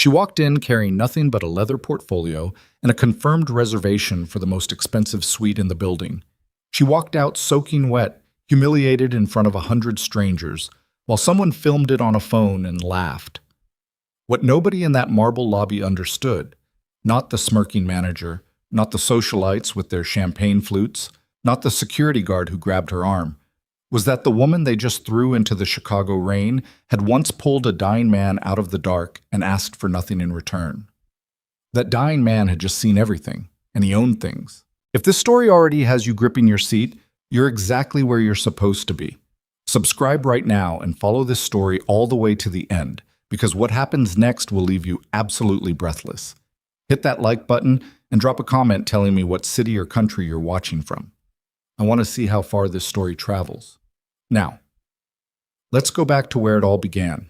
She walked in carrying nothing but a leather portfolio and a confirmed reservation for the most expensive suite in the building. She walked out soaking wet, humiliated in front of 100 strangers, while someone filmed it on a phone and laughed. What nobody in that marble lobby understood, not the smirking manager, not the socialites with their champagne flutes, not the security guard who grabbed her arm, was that the woman they just threw into the Chicago rain had once pulled a dying man out of the dark and asked for nothing in return. That dying man had just seen everything, and he owned things. If this story already has you gripping your seat, you're exactly where you're supposed to be. Subscribe right now and follow this story all the way to the end, because what happens next will leave you absolutely breathless. Hit that like button and drop a comment telling me what city or country you're watching from. I want to see how far this story travels. Now, let's go back to where it all began.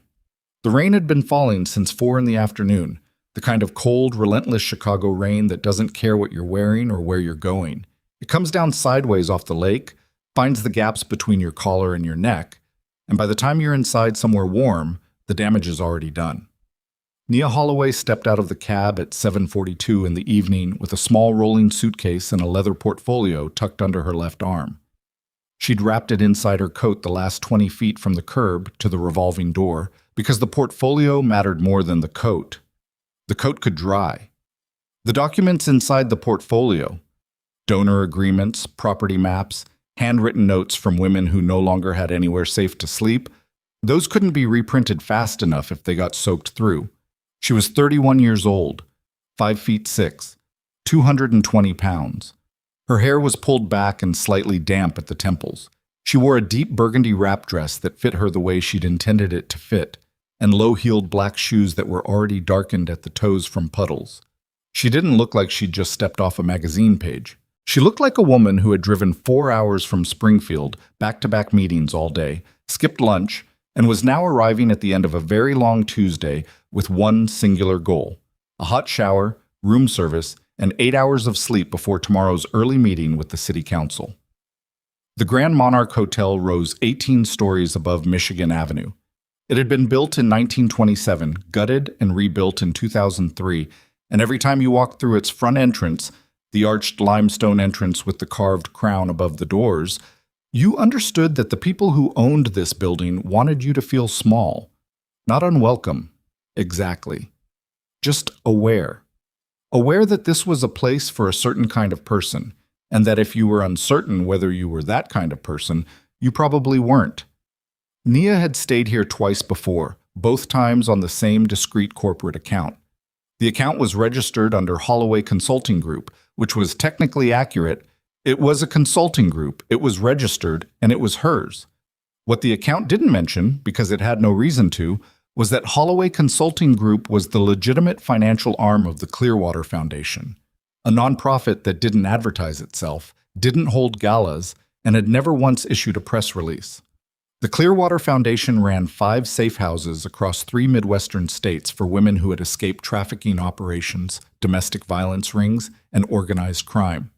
The rain had been falling since 4 in the afternoon, the kind of cold, relentless Chicago rain that doesn't care what you're wearing or where you're going. It comes down sideways off the lake, finds the gaps between your collar and your neck, and by the time you're inside somewhere warm, the damage is already done. Nia Holloway stepped out of the cab at 7:42 in the evening with a small rolling suitcase and a leather portfolio tucked under her left arm. She'd wrapped it inside her coat the last 20 feet from the curb to the revolving door because the portfolio mattered more than the coat. The coat could dry. The documents inside the portfolio, donor agreements, property maps, handwritten notes from women who no longer had anywhere safe to sleep, those couldn't be reprinted fast enough if they got soaked through. She was 31 years old, 5'6", 220 pounds. Her hair was pulled back and slightly damp at the temples. She wore a deep burgundy wrap dress that fit her the way she'd intended it to fit, and low-heeled black shoes that were already darkened at the toes from puddles. She didn't look like she'd just stepped off a magazine page. She looked like a woman who had driven 4 hours from Springfield, back-to-back meetings all day, skipped lunch, and was now arriving at the end of a very long Tuesday with one singular goal: a hot shower, room service, and 8 hours of sleep before tomorrow's early meeting with the city council. The Grand Monarch Hotel rose 18 stories above Michigan Avenue. It had been built in 1927, gutted and rebuilt in 2003, and every time you walked through its front entrance, the arched limestone entrance with the carved crown above the doors, you understood that the people who owned this building wanted you to feel small, not unwelcome, exactly, just aware. Aware that this was a place for a certain kind of person, and that if you were uncertain whether you were that kind of person, you probably weren't. Nia had stayed here twice before, both times on the same discreet corporate account. The account was registered under Holloway Consulting Group, which was technically accurate. It was a consulting group, it was registered, and it was hers. What the account didn't mention, because it had no reason to, was that Holloway Consulting Group was the legitimate financial arm of the Clearwater Foundation, a nonprofit that didn't advertise itself, didn't hold galas, and had never once issued a press release. The Clearwater Foundation ran 5 safe houses across 3 Midwestern states for women who had escaped trafficking operations, domestic violence rings, and organized crime.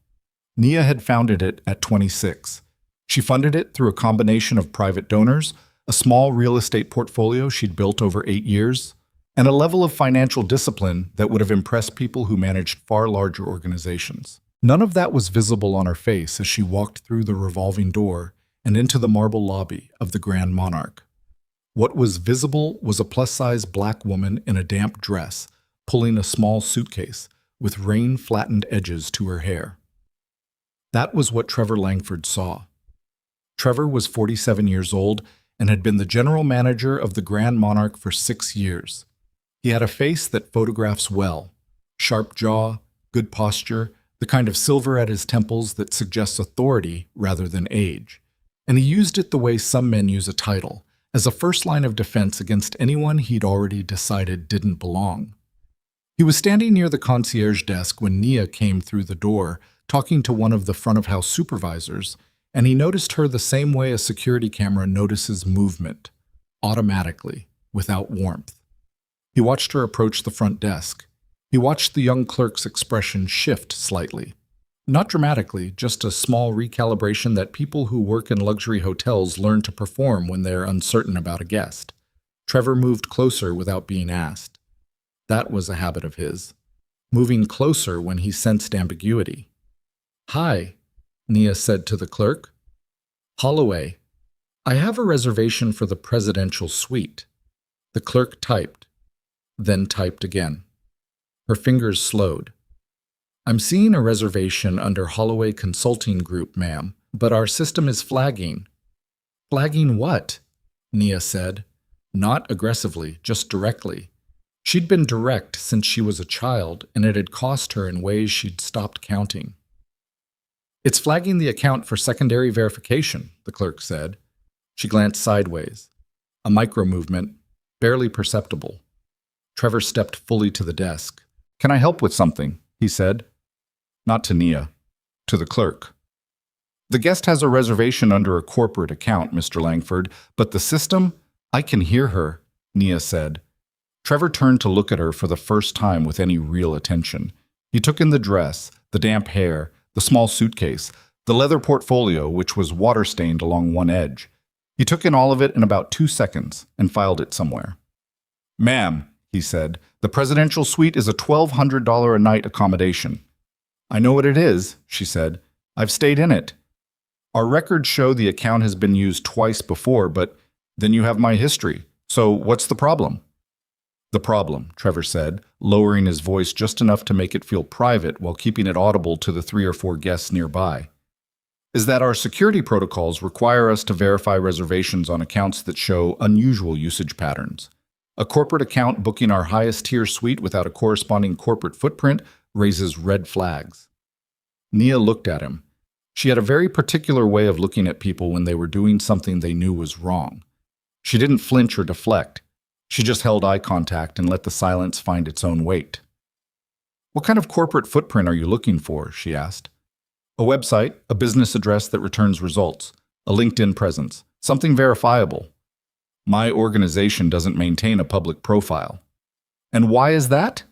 Nia had founded it at 26. She funded it through a combination of private donors, a small real estate portfolio she'd built over 8 years, and a level of financial discipline that would have impressed people who managed far larger organizations. None of that was visible on her face as she walked through the revolving door and into the marble lobby of the Grand Monarch. What was visible was a plus-size black woman in a damp dress, pulling a small suitcase, with rain-flattened edges to her hair. That was what Trevor Langford saw. Trevor was 47 years old and had been the general manager of the Grand Monarch for 6 years. He had a face that photographs well, sharp jaw, good posture, the kind of silver at his temples that suggests authority rather than age. And he used it the way some men use a title, as a first line of defense against anyone he'd already decided didn't belong. He was standing near the concierge desk when Nia came through the door, talking to one of the front-of-house supervisors, and he noticed her the same way a security camera notices movement, automatically, without warmth. He watched her approach the front desk. He watched the young clerk's expression shift slightly. Not dramatically, just a small recalibration that people who work in luxury hotels learn to perform when they're uncertain about a guest. Trevor moved closer without being asked. That was a habit of his, moving closer when he sensed ambiguity. "Hi," Nia said to the clerk. "Holloway, I have a reservation for the presidential suite." The clerk typed, then typed again. Her fingers slowed. "I'm seeing a reservation under Holloway Consulting Group, ma'am, but our system is flagging." "Flagging what?" Nia said. Not aggressively, just directly. She'd been direct since she was a child, and it had cost her in ways she'd stopped counting. "It's flagging the account for secondary verification," the clerk said. She glanced sideways. A micro-movement, barely perceptible. Trevor stepped fully to the desk. "Can I help with something?" he said. Not to Nia, to the clerk. "The guest has a reservation under a corporate account, Mr. Langford, but the system—" "I can hear her," Nia said. Trevor turned to look at her for the first time with any real attention. He took in the dress, the damp hair, the small suitcase, the leather portfolio, which was water-stained along one edge. He took in all of it in about 2 seconds and filed it somewhere. "Ma'am," he said, "the presidential suite is a $1,200 a night accommodation." "I know what it is," she said. "I've stayed in it." "Our records show the account has been used twice before, but then you have my history. So what's the problem?" "The problem," Trevor said, lowering his voice just enough to make it feel private while keeping it audible to the 3 or 4 guests nearby, "is that our security protocols require us to verify reservations on accounts that show unusual usage patterns. A corporate account booking our highest tier suite without a corresponding corporate footprint raises red flags." Nia looked at him. She had a very particular way of looking at people when they were doing something they knew was wrong. She didn't flinch or deflect. She just held eye contact and let the silence find its own weight. "What kind of corporate footprint are you looking for?" she asked. "A website, a business address that returns results, a LinkedIn presence, something verifiable." "My organization doesn't maintain a public profile." "And why is that?"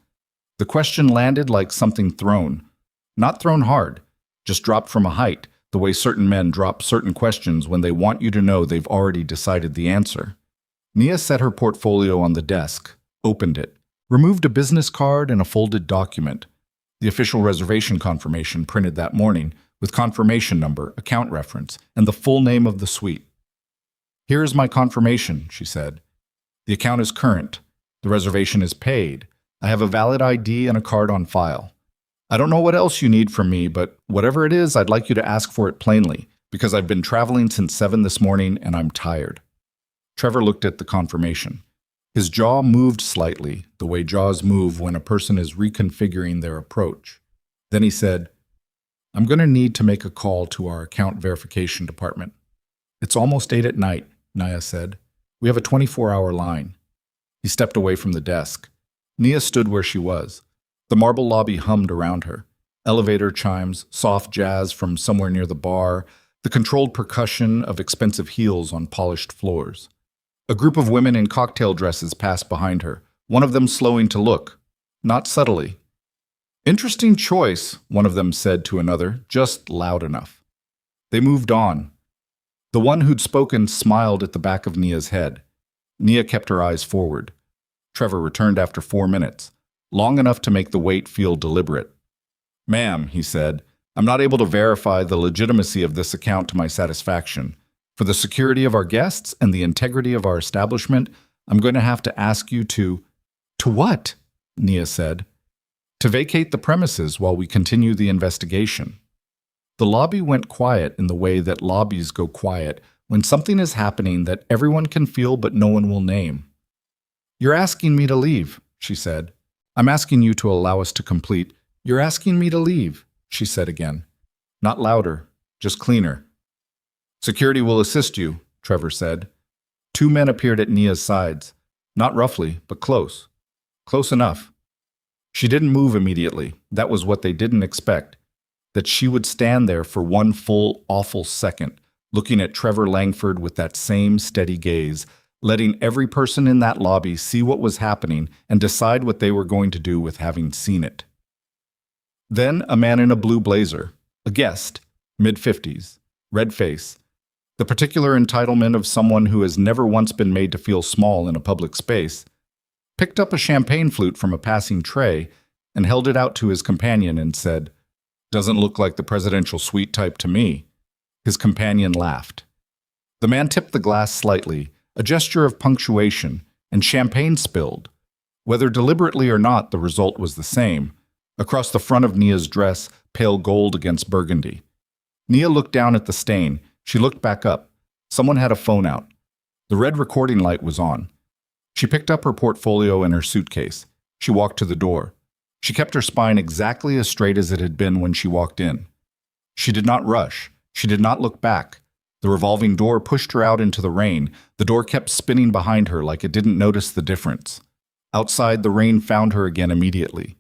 The question landed like something thrown. Not thrown hard, just dropped from a height, the way certain men drop certain questions when they want you to know they've already decided the answer. Nia set her portfolio on the desk, opened it, removed a business card and a folded document. The official reservation confirmation printed that morning, with confirmation number, account reference, and the full name of the suite. "Here is my confirmation," she said. "The account is current. The reservation is paid. I have a valid ID and a card on file. I don't know what else you need from me, but whatever it is, I'd like you to ask for it plainly, because I've been traveling since 7 this morning and I'm tired." Trevor looked at the confirmation. His jaw moved slightly, the way jaws move when a person is reconfiguring their approach. Then he said, "I'm going to need to make a call to our account verification department." "It's almost 8 at night," Nia said. "We have a 24-hour line." He stepped away from the desk. Nia stood where she was. The marble lobby hummed around her. Elevator chimes, soft jazz from somewhere near the bar, the controlled percussion of expensive heels on polished floors. A group of women in cocktail dresses passed behind her, one of them slowing to look, not subtly. "Interesting choice," one of them said to another, just loud enough. They moved on. The one who'd spoken smiled at the back of Nia's head. Nia kept her eyes forward. Trevor returned after 4 minutes, long enough to make the wait feel deliberate. "Ma'am," he said, "I'm not able to verify the legitimacy of this account to my satisfaction. For the security of our guests and the integrity of our establishment, I'm going to have to ask you to—" "To what?" Nia said. "To vacate the premises while we continue the investigation." The lobby went quiet in the way that lobbies go quiet when something is happening that everyone can feel but no one will name. "You're asking me to leave," she said. "I'm asking you to allow us to complete—" "You're asking me to leave," she said again. Not louder, just cleaner. "Security will assist you," Trevor said. 2 men appeared at Nia's sides. Not roughly, but close. Close enough. She didn't move immediately. That was what they didn't expect. That she would stand there for one full, awful second, looking at Trevor Langford with that same steady gaze, letting every person in that lobby see what was happening and decide what they were going to do with having seen it. Then a man in a blue blazer, a guest, mid-50s, red face, the particular entitlement of someone who has never once been made to feel small in a public space, picked up a champagne flute from a passing tray, and held it out to his companion and said, "Doesn't look like the presidential suite type to me." His companion laughed. The man tipped the glass slightly, a gesture of punctuation, and champagne spilled. Whether deliberately or not, the result was the same. Across the front of Nia's dress, pale gold against burgundy. Nia looked down at the stain. She looked back up. Someone had a phone out. The red recording light was on. She picked up her portfolio and her suitcase. She walked to the door. She kept her spine exactly as straight as it had been when she walked in. She did not rush. She did not look back. The revolving door pushed her out into the rain. The door kept spinning behind her like it didn't notice the difference. Outside, the rain found her again immediately.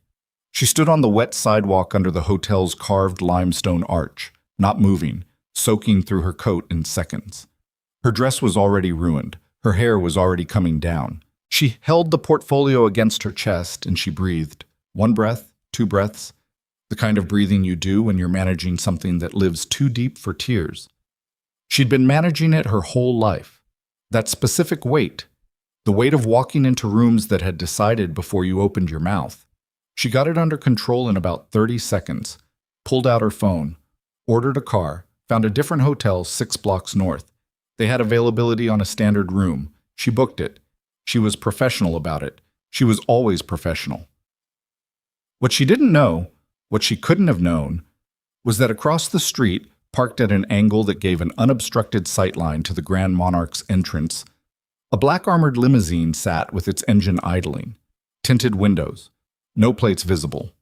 She stood on the wet sidewalk under the hotel's carved limestone arch, not moving, soaking through her coat in seconds. Her dress was already ruined. Her hair was already coming down. She held the portfolio against her chest and she breathed. One breath, two breaths, the kind of breathing you do when you're managing something that lives too deep for tears. She'd been managing it her whole life. That specific weight, the weight of walking into rooms that had decided before you opened your mouth. She got it under control in about 30 seconds, pulled out her phone, ordered a car, found a different hotel 6 blocks north. They had availability on a standard room. She booked it. She was professional about it. She was always professional. What she didn't know, what she couldn't have known, was that across the street, parked at an angle that gave an unobstructed sightline to the Grand Monarch's entrance, a black armored limousine sat with its engine idling. Tinted windows. No plates visible.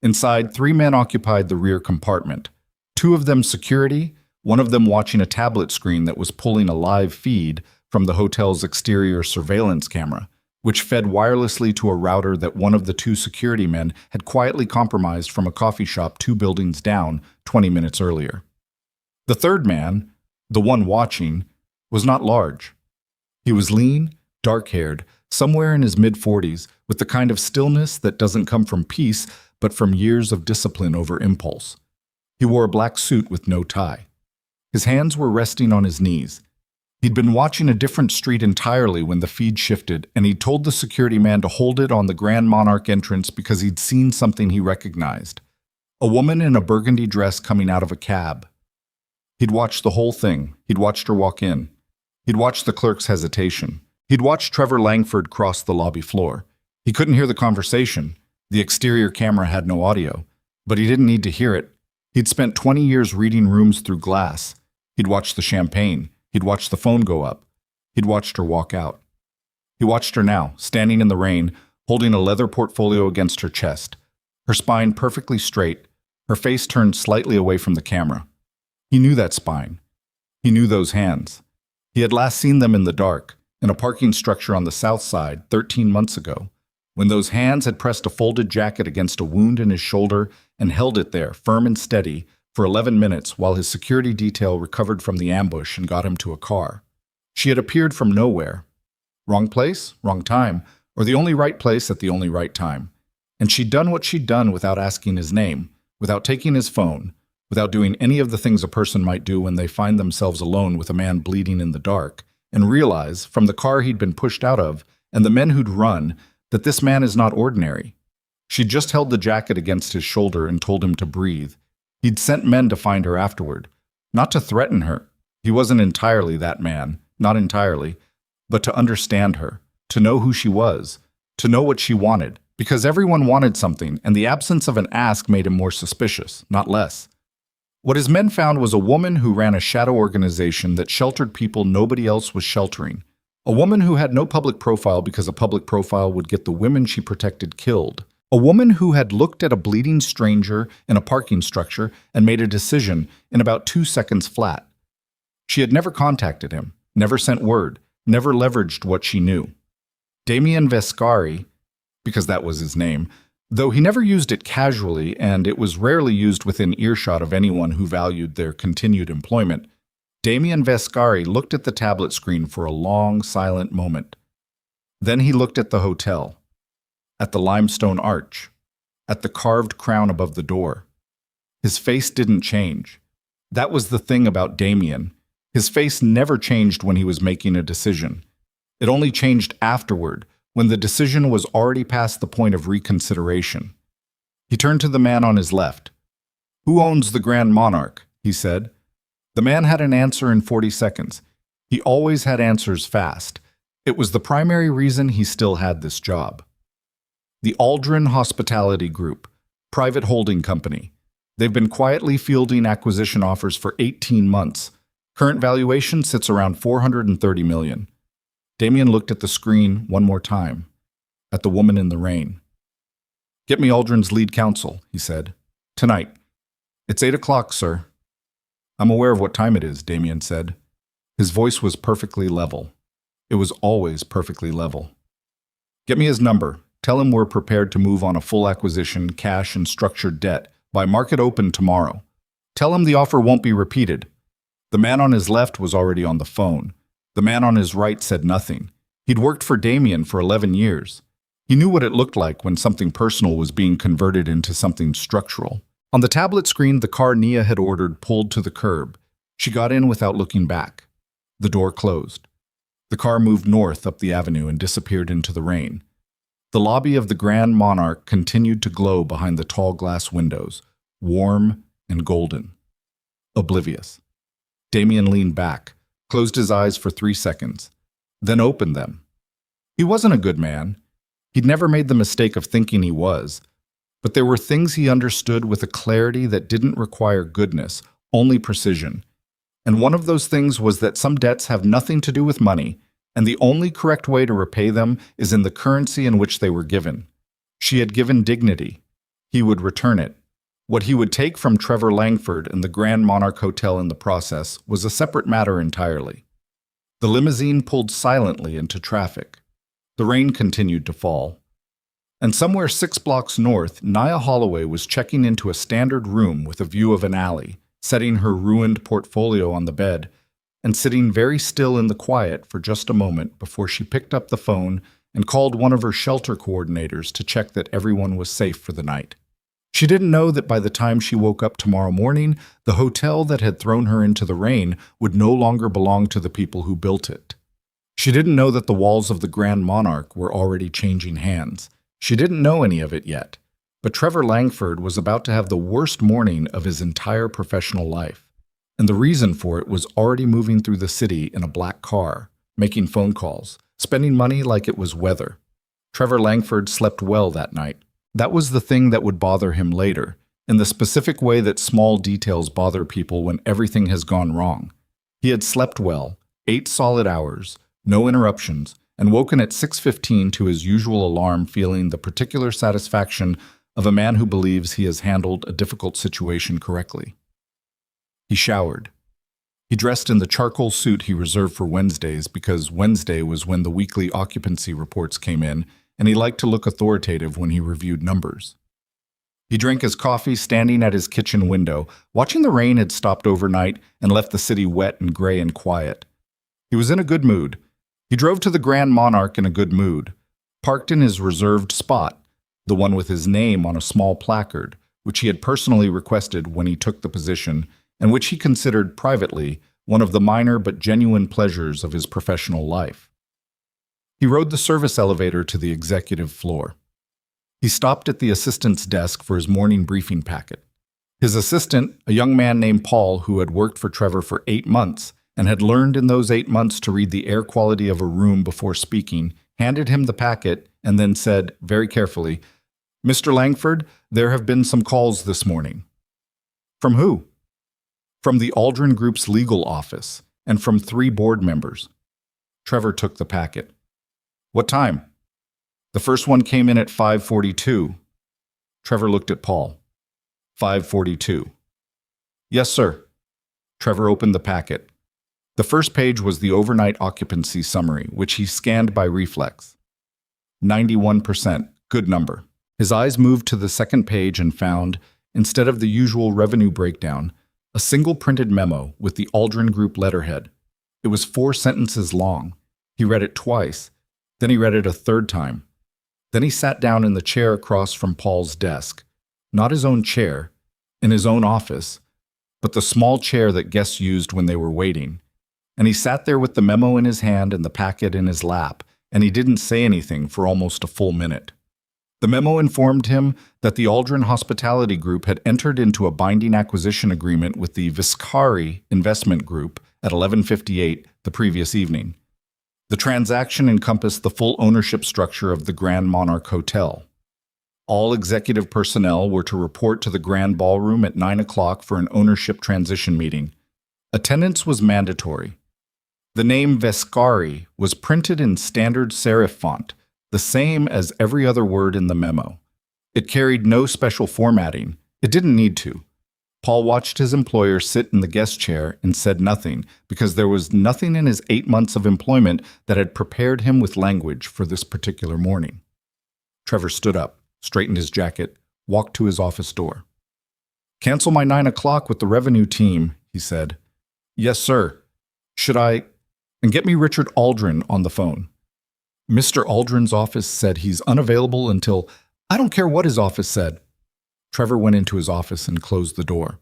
Inside, 3 men occupied the rear compartment. 2 of them security, one of them watching a tablet screen that was pulling a live feed from the hotel's exterior surveillance camera, which fed wirelessly to a router that one of the 2 security men had quietly compromised from a coffee shop 2 buildings down 20 minutes earlier. The third man, the one watching, was not large. He was lean, dark-haired, somewhere in his mid-40s, with the kind of stillness that doesn't come from peace, but from years of discipline over impulse. He wore a black suit with no tie. His hands were resting on his knees. He'd been watching a different street entirely when the feed shifted, and he'd told the security man to hold it on the Grand Monarch entrance because he'd seen something he recognized. A woman in a burgundy dress coming out of a cab. He'd watched the whole thing. He'd watched her walk in. He'd watched the clerk's hesitation. He'd watched Trevor Langford cross the lobby floor. He couldn't hear the conversation. The exterior camera had no audio, but he didn't need to hear it. He'd spent 20 years reading rooms through glass. He'd watched the champagne. He'd watched the phone go up. He'd watched her walk out. He watched her now, standing in the rain, holding a leather portfolio against her chest, her spine perfectly straight, her face turned slightly away from the camera. He knew that spine. He knew those hands. He had last seen them in the dark, in a parking structure on the south side 13 months ago, when those hands had pressed a folded jacket against a wound in his shoulder and held it there, firm and steady, for 11 minutes while his security detail recovered from the ambush and got him to a car. She had appeared from nowhere. Wrong place, wrong time, or the only right place at the only right time. And she'd done what she'd done without asking his name, without taking his phone, without doing any of the things a person might do when they find themselves alone with a man bleeding in the dark, and realize, from the car he'd been pushed out of, and the men who'd run, that this man is not ordinary. She'd just held the jacket against his shoulder and told him to breathe. He'd sent men to find her afterward, not to threaten her. He wasn't entirely that man, not entirely, but to understand her, to know who she was, to know what she wanted, because everyone wanted something, and the absence of an ask made him more suspicious, not less. What his men found was a woman who ran a shadow organization that sheltered people nobody else was sheltering. A woman who had no public profile because a public profile would get the women she protected killed. A woman who had looked at a bleeding stranger in a parking structure and made a decision in about 2 seconds flat. She had never contacted him, never sent word, never leveraged what she knew. Damien Vescari, because that was his name, though he never used it casually and it was rarely used within earshot of anyone who valued their continued employment, Damien Vescari looked at the tablet screen for a long, silent moment. Then he looked at the hotel, at the limestone arch, at the carved crown above the door. His face didn't change. That was the thing about Damien. His face never changed when he was making a decision. It only changed afterward, when the decision was already past the point of reconsideration. He turned to the man on his left. "Who owns the Grand Monarch?" he said. The man had an answer in 40 seconds. He always had answers fast. It was the primary reason he still had this job. The Aldrin Hospitality Group, private holding company. They've been quietly fielding acquisition offers for 18 months. Current valuation sits around $430 million. Damien looked at the screen one more time, at the woman in the rain. "Get me Aldrin's lead counsel," he said. "Tonight." "It's 8 o'clock, sir." "I'm aware of what time it is," Damien said. His voice was perfectly level. It was always perfectly level. "Get me his number. Tell him we're prepared to move on a full acquisition, cash and structured debt, by market open tomorrow. Tell him the offer won't be repeated." The man on his left was already on the phone. The man on his right said nothing. He'd worked for Damien for 11 years. He knew what it looked like when something personal was being converted into something structural. On the tablet screen, the car Nia had ordered pulled to the curb. She got in without looking back. The door closed. The car moved north up the avenue and disappeared into the rain. The lobby of the Grand Monarch continued to glow behind the tall glass windows, warm and golden. Oblivious. Damien leaned back, closed his eyes for 3 seconds, then opened them. He wasn't a good man. He'd never made the mistake of thinking he was. But there were things he understood with a clarity that didn't require goodness, only precision. And one of those things was that some debts have nothing to do with money, and the only correct way to repay them is in the currency in which they were given. She had given dignity. He would return it. What he would take from Trevor Langford and the Grand Monarch Hotel in the process was a separate matter entirely. The limousine pulled silently into traffic. The rain continued to fall. And somewhere 6 blocks north, Nia Holloway was checking into a standard room with a view of an alley, setting her ruined portfolio on the bed, and sitting very still in the quiet for just a moment before she picked up the phone and called one of her shelter coordinators to check that everyone was safe for the night. She didn't know that by the time she woke up tomorrow morning, the hotel that had thrown her into the rain would no longer belong to the people who built it. She didn't know that the walls of the Grand Monarch were already changing hands. She didn't know any of it yet. But Trevor Langford was about to have the worst morning of his entire professional life. And the reason for it was already moving through the city in a black car, making phone calls, spending money like it was weather. Trevor Langford slept well that night. That was the thing that would bother him later, in the specific way that small details bother people when everything has gone wrong. He had slept well, 8 solid hours, no interruptions, and woken at 6:15 to his usual alarm, feeling the particular satisfaction of a man who believes he has handled a difficult situation correctly. He showered. He dressed in the charcoal suit he reserved for Wednesdays because Wednesday was when the weekly occupancy reports came in, and he liked to look authoritative when he reviewed numbers. He drank his coffee standing at his kitchen window, watching the rain had stopped overnight and left the city wet and gray and quiet. He was in a good mood. He drove to the Grand Monarch in a good mood, parked in his reserved spot, the one with his name on a small placard, which he had personally requested when he took the position, and which he considered privately one of the minor but genuine pleasures of his professional life. He rode the service elevator to the executive floor. He stopped at the assistant's desk for his morning briefing packet. His assistant, a young man named Paul who had worked for Trevor for 8 months and had learned in those 8 months to read the air quality of a room before speaking, handed him the packet and then said, very carefully, "Mr. Langford, there have been some calls this morning." "From who?" "From the Aldrin Group's legal office, and from 3 board members." Trevor took the packet. "What time?" "The first one came in at 5:42. Trevor looked at Paul. 5:42. "Yes, sir." Trevor opened the packet. The first page was the overnight occupancy summary, which he scanned by reflex. 91%. Good number. His eyes moved to the second page and found, instead of the usual revenue breakdown, a single printed memo with the Aldrin Group letterhead. It was 4 sentences long. He read it twice. Then he read it a third time. Then he sat down in the chair across from Paul's desk. Not his own chair, in his own office, but the small chair that guests used when they were waiting. And he sat there with the memo in his hand and the packet in his lap, and he didn't say anything for almost a full minute. The memo informed him that the Aldrin Hospitality Group had entered into a binding acquisition agreement with the Viscari Investment Group at 11:58 the previous evening. The transaction encompassed the full ownership structure of the Grand Monarch Hotel. All executive personnel were to report to the Grand Ballroom at 9 o'clock for an ownership transition meeting. Attendance was mandatory. The name Vescari was printed in standard serif font, the same as every other word in the memo. It carried no special formatting. It didn't need to. Paul watched his employer sit in the guest chair and said nothing, because there was nothing in his 8 months of employment that had prepared him with language for this particular morning. Trevor stood up, straightened his jacket, walked to his office door. "Cancel my 9 o'clock with the revenue team," he said. "Yes, sir. Should I? And get me Richard Aldrin on the phone." Mr. Aldrin's office said he's unavailable until— I don't care what his office said. Trevor went into his office and closed the door.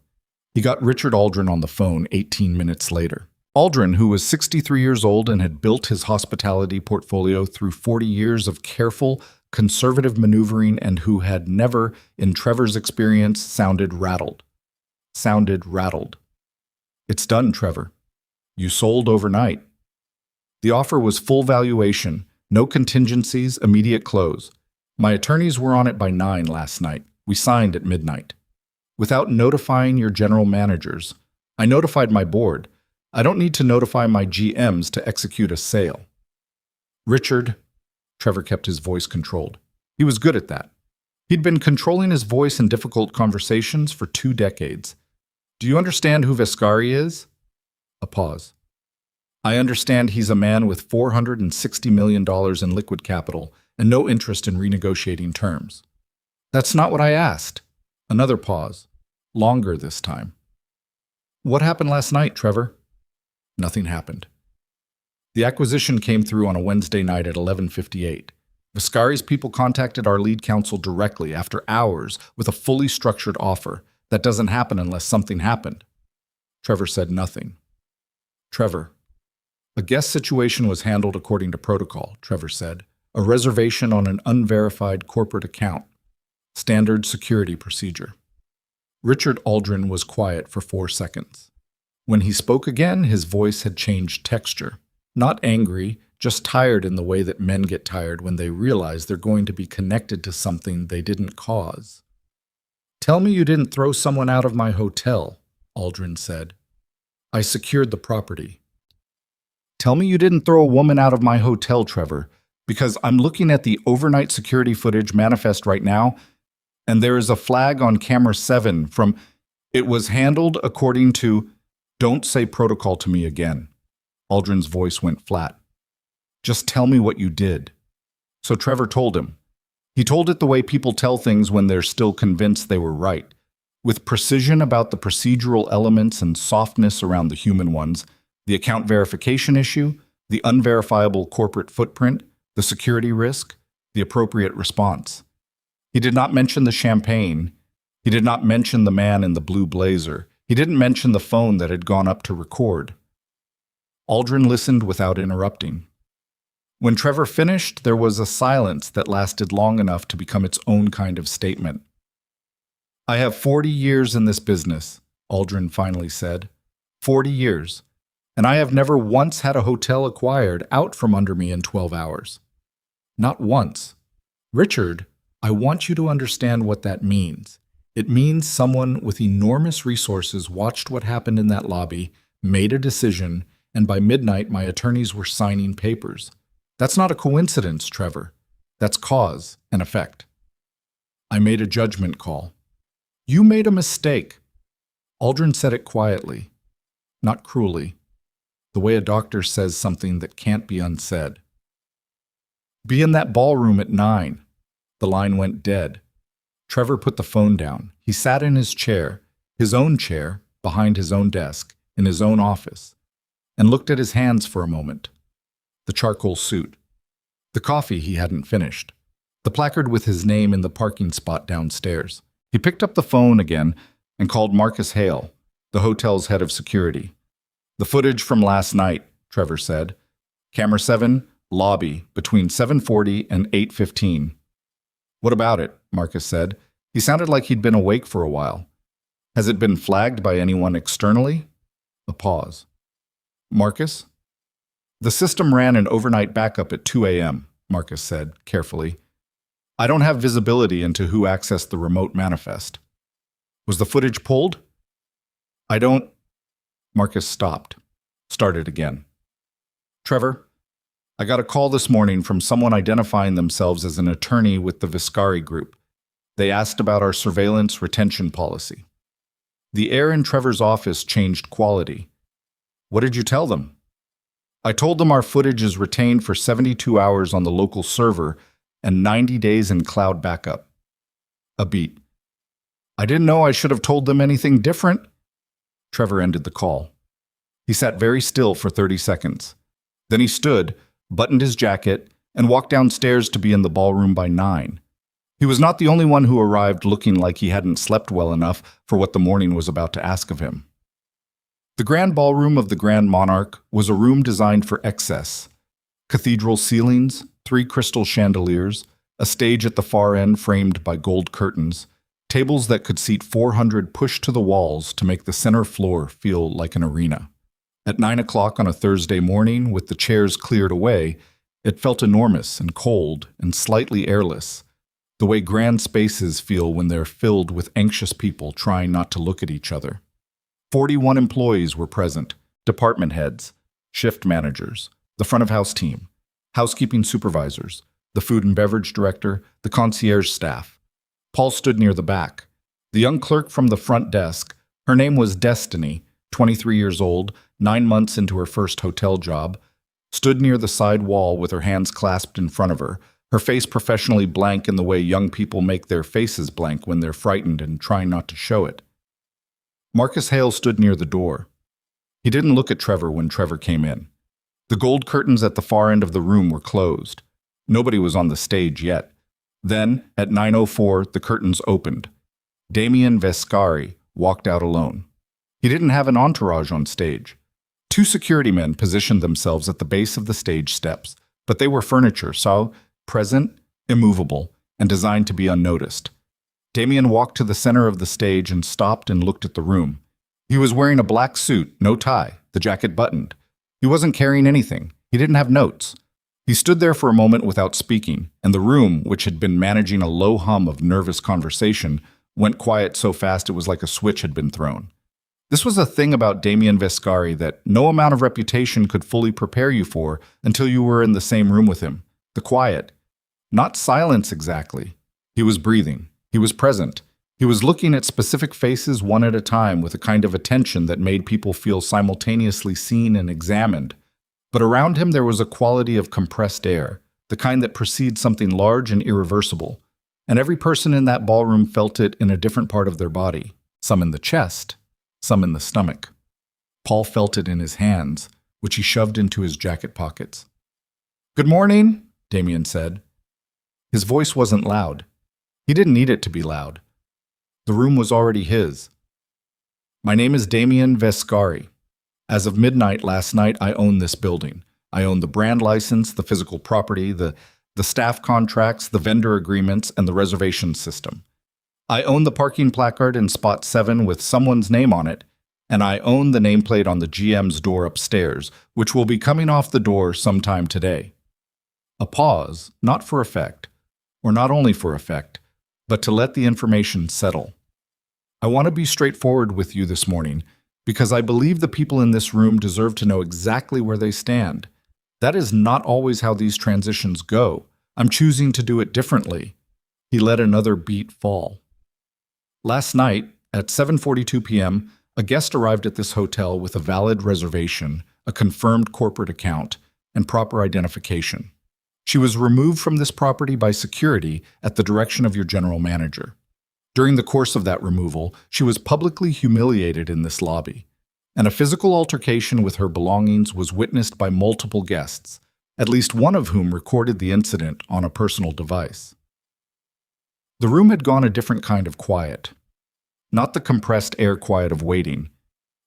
He got Richard Aldrin on the phone 18 minutes later. Aldrin, who was 63 years old and had built his hospitality portfolio through 40 years of careful, conservative maneuvering and who had never, in Trevor's experience, sounded rattled. "It's done, Trevor. You sold overnight. The offer was full valuation, no contingencies, immediate close. My attorneys were on it by 9 last night. We signed at midnight. Without notifying your general managers. I notified my board. I don't need to notify my GMs to execute a sale." "Richard," Trevor kept his voice controlled. He was good at that. He'd been controlling his voice in difficult conversations for 2 decades. "Do you understand who Vescari is?" A pause. "I understand he's a man with $460 million in liquid capital and no interest in renegotiating terms." "That's not what I asked." Another pause. Longer this time. "What happened last night, Trevor?" Nothing happened. "The acquisition came through on a Wednesday night at 11:58. Viscari's people contacted our lead counsel directly after hours with a fully structured offer. That doesn't happen unless something happened." Trevor said nothing. "Trevor, a guest situation was handled according to protocol," Trevor said. "A reservation on an unverified corporate account. Standard security procedure." Richard Aldrin was quiet for 4 seconds. When he spoke again, his voice had changed texture. Not angry, just tired in the way that men get tired when they realize they're going to be connected to something they didn't cause. "Tell me you didn't throw someone out of my hotel," Aldrin said. "I secured the property." "Tell me you didn't throw a woman out of my hotel, Trevor, because I'm looking at the overnight security footage manifest right now, and there is a flag on camera 7 from— It was handled according to— Don't say protocol to me again." Aldrin's voice went flat. "Just tell me what you did." So Trevor told him. He told it the way people tell things when they're still convinced they were right, with precision about the procedural elements and softness around the human ones, the account verification issue, the unverifiable corporate footprint, the security risk, the appropriate response. He did not mention the champagne. He did not mention the man in the blue blazer. He didn't mention the phone that had gone up to record. Aldrin listened without interrupting. When Trevor finished, there was a silence that lasted long enough to become its own kind of statement. "I have 40 years in this business," Aldrin finally said. 40 years. And I have never once had a hotel acquired out from under me in 12 hours. Not once. Richard, I want you to understand what that means. It means someone with enormous resources watched what happened in that lobby, made a decision, and by midnight my attorneys were signing papers. That's not a coincidence, Trevor. That's cause and effect. I made a judgment call. You made a mistake. Aldrin said it quietly, not cruelly, the way a doctor says something that can't be unsaid. Be in that ballroom at 9. The line went dead. Trevor put the phone down. He sat in his own chair, behind his own desk, in his own office, and looked at his hands for a moment. The charcoal suit. The coffee he hadn't finished. The placard with his name in the parking spot downstairs. He picked up the phone again and called Marcus Hale, the hotel's head of security. The footage from last night, Trevor said. Camera 7, lobby, between 7:40 and 8:15. What about it? Marcus said. He sounded like he'd been awake for a while. Has it been flagged by anyone externally? A pause. Marcus? The system ran an overnight backup at 2 a.m., Marcus said, carefully. I don't have visibility into who accessed the remote manifest. Was the footage pulled? I don't... Marcus stopped. Started again. Trevor, I got a call this morning from someone identifying themselves as an attorney with the Viscari Group. They asked about our surveillance retention policy. The air in Trevor's office changed quality. What did you tell them? I told them our footage is retained for 72 hours on the local server and 90 days in cloud backup. A beat. I didn't know I should have told them anything different. Trevor ended the call. He sat very still for 30 seconds. Then he stood, buttoned his jacket, and walked downstairs to be in the ballroom by 9. He was not the only one who arrived looking like he hadn't slept well enough for what the morning was about to ask of him. The grand ballroom of the Grand Monarch was a room designed for excess. Cathedral ceilings, 3 crystal chandeliers, a stage at the far end framed by gold curtains, tables that could seat 400 pushed to the walls to make the center floor feel like an arena. At 9 o'clock on a Thursday morning, with the chairs cleared away, it felt enormous and cold and slightly airless, the way grand spaces feel when they're filled with anxious people trying not to look at each other. 41 employees were present, department heads, shift managers, the front-of-house team, housekeeping supervisors, the food and beverage director, the concierge staff. Paul stood near the back. The young clerk from the front desk, her name was Destiny, 23 years old, 9 months into her first hotel job, stood near the side wall with her hands clasped in front of her, her face professionally blank in the way young people make their faces blank when they're frightened and trying not to show it. Marcus Hale stood near the door. He didn't look at Trevor when Trevor came in. The gold curtains at the far end of the room were closed. Nobody was on the stage yet. Then, at 9:04, the curtains opened. Damien Viscari walked out alone. He didn't have an entourage on stage. 2 security men positioned themselves at the base of the stage steps, but they were furniture, so present, immovable, and designed to be unnoticed. Damien walked to the center of the stage and stopped and looked at the room. He was wearing a black suit, no tie, the jacket buttoned. He wasn't carrying anything. He didn't have notes. He stood there for a moment without speaking, and the room, which had been managing a low hum of nervous conversation, went quiet so fast it was like a switch had been thrown. This was a thing about Damien Viscari that no amount of reputation could fully prepare you for until you were in the same room with him. The quiet. Not silence exactly. He was breathing. He was present. He was looking at specific faces one at a time with a kind of attention that made people feel simultaneously seen and examined. But around him there was a quality of compressed air, the kind that precedes something large and irreversible. And every person in that ballroom felt it in a different part of their body, some in the chest, some in the stomach. Paul felt it in his hands, which he shoved into his jacket pockets. "Good morning," Damien said. His voice wasn't loud. He didn't need it to be loud. The room was already his. "My name is Damien Viscari. As of midnight last night, I own this building. I own the brand license, the physical property, the staff contracts, the vendor agreements, and the reservation system. I own the parking placard in spot 7 with someone's name on it, and I own the nameplate on the GM's door upstairs, which will be coming off the door sometime today." A pause, not for effect, or not only for effect, but to let the information settle. I want to be straightforward with you this morning, because I believe the people in this room deserve to know exactly where they stand. That is not always how these transitions go. I'm choosing to do it differently. He let another beat fall. Last night, at 7:42 p.m., a guest arrived at this hotel with a valid reservation, a confirmed corporate account, and proper identification. She was removed from this property by security at the direction of your general manager. During the course of that removal, she was publicly humiliated in this lobby, and a physical altercation with her belongings was witnessed by multiple guests, at least one of whom recorded the incident on a personal device. The room had gone a different kind of quiet. Not the compressed air quiet of waiting.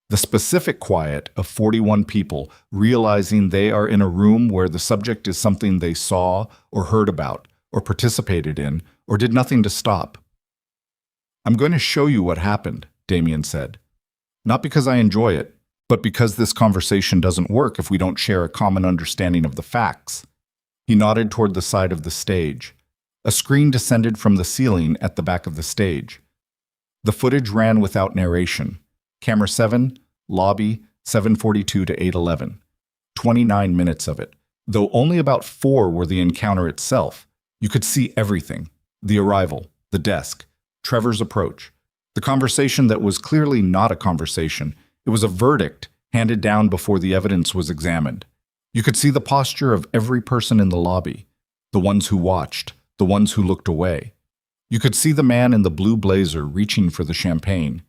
The specific quiet of 41 people realizing they are in a room where the subject is something they saw or heard about or participated in or did nothing to stop. "I'm going to show you what happened," Damien said. "Not because I enjoy it, but because this conversation doesn't work if we don't share a common understanding of the facts." He nodded toward the side of the stage. A screen descended from the ceiling at the back of the stage. The footage ran without narration. Camera 7, lobby, 7:42 to 8:11. 29 minutes of it. Though only about 4 were the encounter itself, you could see everything. The arrival, the desk, Trevor's approach. The conversation that was clearly not a conversation. It was a verdict handed down before the evidence was examined. You could see the posture of every person in the lobby. The ones who watched, the ones who looked away. You could see the man in the blue blazer reaching for the champagne.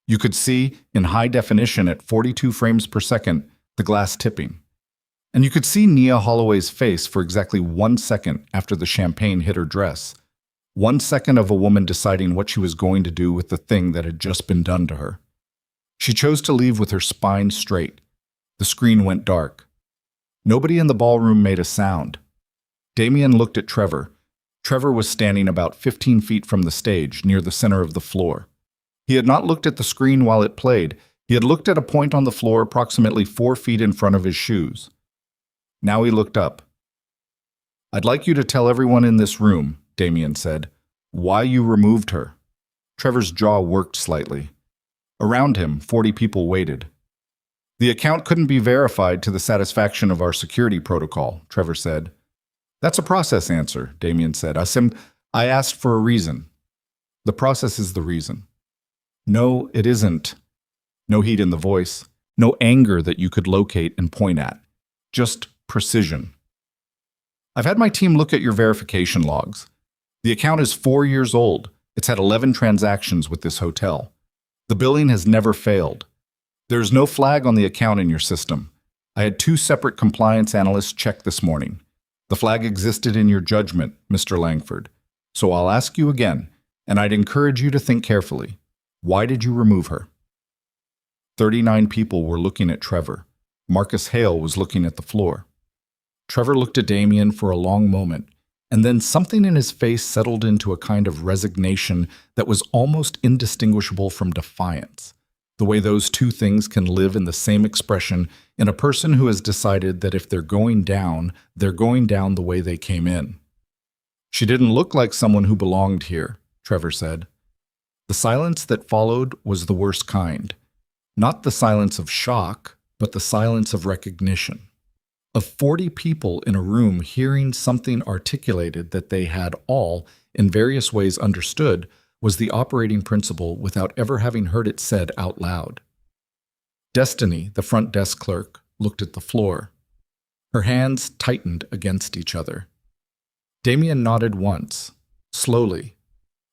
You could see, in high definition at 42 frames per second, the glass tipping. And you could see Nia Holloway's face for exactly 1 second after the champagne hit her dress. 1 second of a woman deciding what she was going to do with the thing that had just been done to her. She chose to leave with her spine straight. The screen went dark. Nobody in the ballroom made a sound. Damien looked at Trevor. Trevor was standing about 15 feet from the stage, near the center of the floor. He had not looked at the screen while it played. He had looked at a point on the floor approximately 4 feet in front of his shoes. Now he looked up. "I'd like you to tell everyone in this room," Damien said, "why you removed her." Trevor's jaw worked slightly. Around him, 40 people waited. "The account couldn't be verified to the satisfaction of our security protocol," Trevor said. "That's a process answer," Damien said. "I asked for a reason." "The process is the reason." "No, it isn't." No heat in the voice, no anger that you could locate and point at. Just precision. "I've had my team look at your verification logs. The account is 4 years old. It's had 11 transactions with this hotel. The billing has never failed. There's no flag on the account in your system. I had 2 separate compliance analysts check this morning. The flag existed in your judgment, Mr. Langford. So I'll ask you again, and I'd encourage you to think carefully. Why did you remove her?" 39 people were looking at Trevor. Marcus Hale was looking at the floor. Trevor looked at Damien for a long moment, and then something in his face settled into a kind of resignation that was almost indistinguishable from defiance. The way those two things can live in the same expression in a person who has decided that if they're going down the way they came in. "She didn't look like someone who belonged here," Trevor said. The silence that followed was the worst kind. Not the silence of shock, but the silence of recognition. Of 40 people in a room hearing something articulated that they had all, in various ways understood, was the operating principle without ever having heard it said out loud. Destiny, the front desk clerk, looked at the floor. Her hands tightened against each other. Damien nodded once, slowly.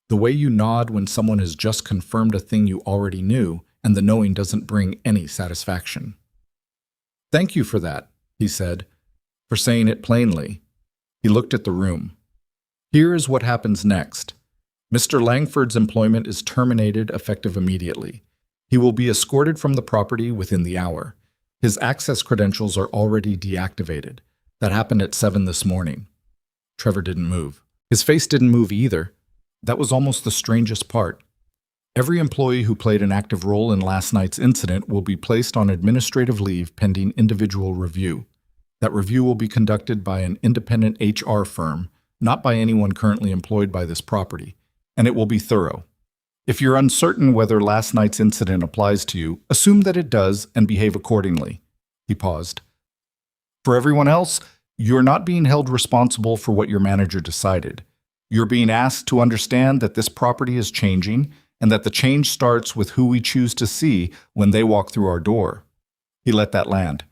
The way you nod when someone has just confirmed a thing you already knew, and the knowing doesn't bring any satisfaction. "Thank you for that," he said, "for saying it plainly." He looked at the room. "Here is what happens next. Mr. Langford's employment is terminated effective immediately. He will be escorted from the property within the hour. His access credentials are already deactivated. That happened at 7 this morning." Trevor didn't move. His face didn't move either. That was almost the strangest part. Every employee who played an active role in last night's incident will be placed on administrative leave pending individual review. That review will be conducted by an independent HR firm, not by anyone currently employed by this property, and it will be thorough. If you're uncertain whether last night's incident applies to you, assume that it does and behave accordingly." He paused. "For everyone else, you're not being held responsible for what your manager decided. You're being asked to understand that this property is changing and that the change starts with who we choose to see when they walk through our door." He let that land.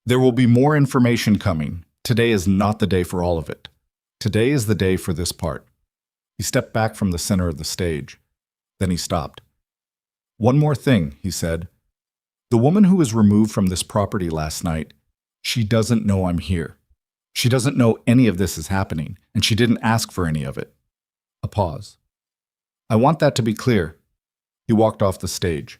"There will be more information coming. Today is not the day for all of it. Today is the day for this part." He stepped back from the center of the stage. Then he stopped. "One more thing," he said. "The woman who was removed from this property last night, she doesn't know I'm here. She doesn't know any of this is happening, and she didn't ask for any of it." A pause. "I want that to be clear." He walked off the stage.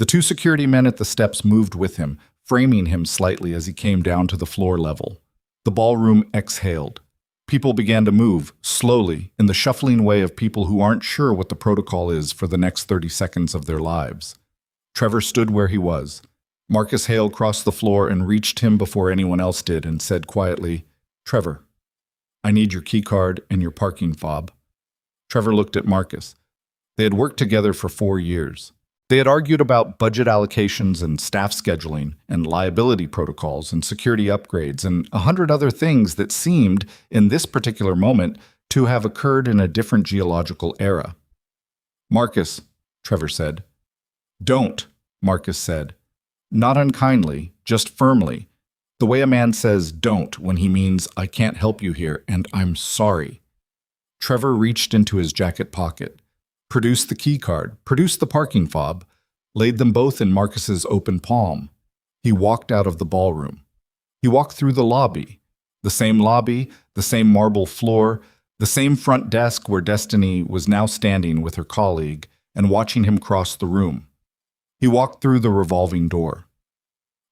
The two security men at the steps moved with him, framing him slightly as he came down to the floor level. The ballroom exhaled. People began to move, slowly, in the shuffling way of people who aren't sure what the protocol is for the next 30 seconds of their lives. Trevor stood where he was. Marcus Hale crossed the floor and reached him before anyone else did and said quietly, "Trevor, I need your keycard and your parking fob." Trevor looked at Marcus. They had worked together for 4 years. They had argued about budget allocations and staff scheduling and liability protocols and security upgrades and 100 other things that seemed, in this particular moment, to have occurred in a different geological era. "Marcus," Trevor said. "Don't," Marcus said. Not unkindly, just firmly. The way a man says don't when he means I can't help you here and I'm sorry. Trevor reached into his jacket pocket, produced the key card, produced the parking fob, laid them both in Marcus's open palm. He walked out of the ballroom. He walked through the lobby, the same marble floor, the same front desk where Destiny was now standing with her colleague and watching him cross the room. He walked through the revolving door.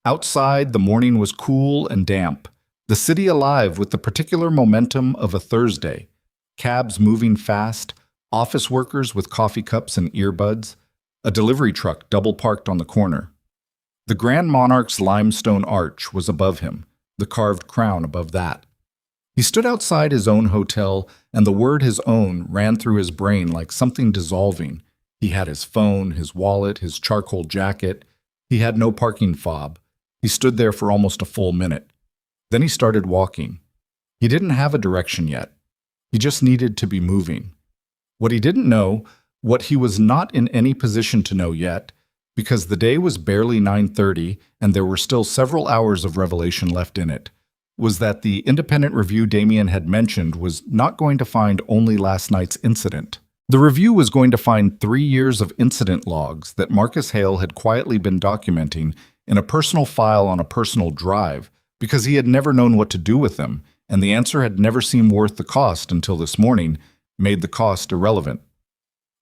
Outside, the morning was cool and damp, the city alive with the particular momentum of a Thursday. Cabs moving fast, office workers with coffee cups and earbuds, a delivery truck double parked on the corner. The Grand Monarch's limestone arch was above him, the carved crown above that. He stood outside his own hotel, and the word his own ran through his brain like something dissolving. He had his phone, his wallet, his charcoal jacket. He had no parking fob. He stood there for almost a full minute. Then he started walking. He didn't have a direction yet. He just needed to be moving. What he didn't know, what he was not in any position to know yet, because the day was barely 9:30 and there were still several hours of revelation left in it, was that the independent review Damien had mentioned was not going to find only last night's incident. The review was going to find 3 years of incident logs that Marcus Hale had quietly been documenting in a personal file on a personal drive because he had never known what to do with them, and the answer had never seemed worth the cost until this morning made the cost irrelevant.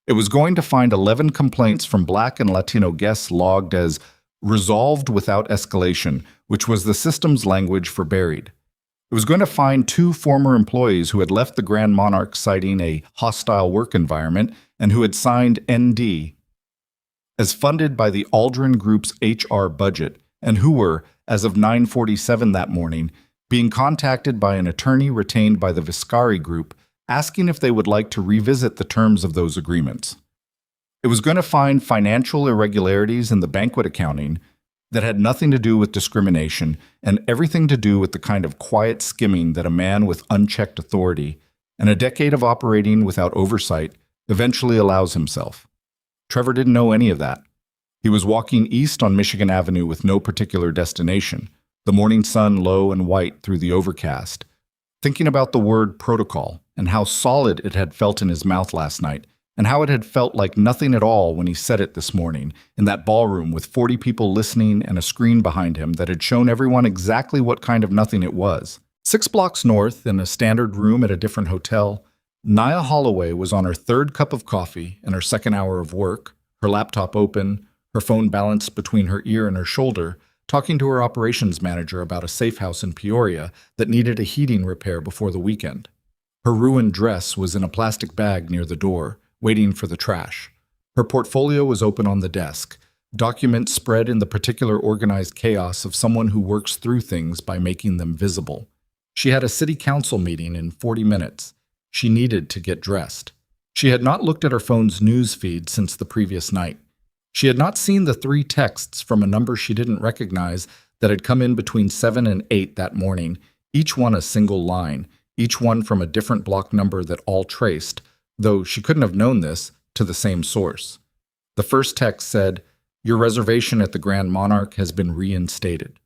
It was going to find 11 complaints from Black and Latino guests logged as resolved without escalation, which was the system's language for buried. It was going to find 2 former employees who had left the Grand Monarch citing a hostile work environment and who had signed ND as funded by the Aldrin Group's HR budget and who were, as of 9:47 that morning, being contacted by an attorney retained by the Viscari Group asking if they would like to revisit the terms of those agreements. It was going to find financial irregularities in the banquet accounting that had nothing to do with discrimination and everything to do with the kind of quiet skimming that a man with unchecked authority and a decade of operating without oversight eventually allows himself. Trevor didn't know any of that. He was walking east on Michigan Avenue with no particular destination, the morning sun low and white through the overcast, thinking about the word protocol and how solid it had felt in his mouth last night, and how it had felt like nothing at all when he said it this morning in that ballroom with 40 people listening and a screen behind him that had shown everyone exactly what kind of nothing it was. 6 blocks north, in a standard room at a different hotel, Nia Holloway was on her 3rd cup of coffee and her 2nd hour of work, her laptop open, her phone balanced between her ear and her shoulder, talking to her operations manager about a safe house in Peoria that needed a heating repair before the weekend. Her ruined dress was in a plastic bag near the door, waiting for the trash. Her portfolio was open on the desk, documents spread in the particular organized chaos of someone who works through things by making them visible. She had a city council meeting in 40 minutes. She needed to get dressed. She had not looked at her phone's news feed since the previous night. She had not seen the 3 texts from a number she didn't recognize that had come in between 7 and 8 that morning, each one a single line, each one from a different block number that all traced, though she couldn't have known this, to the same source. The first text said, "Your reservation at the Grand Monarch has been reinstated."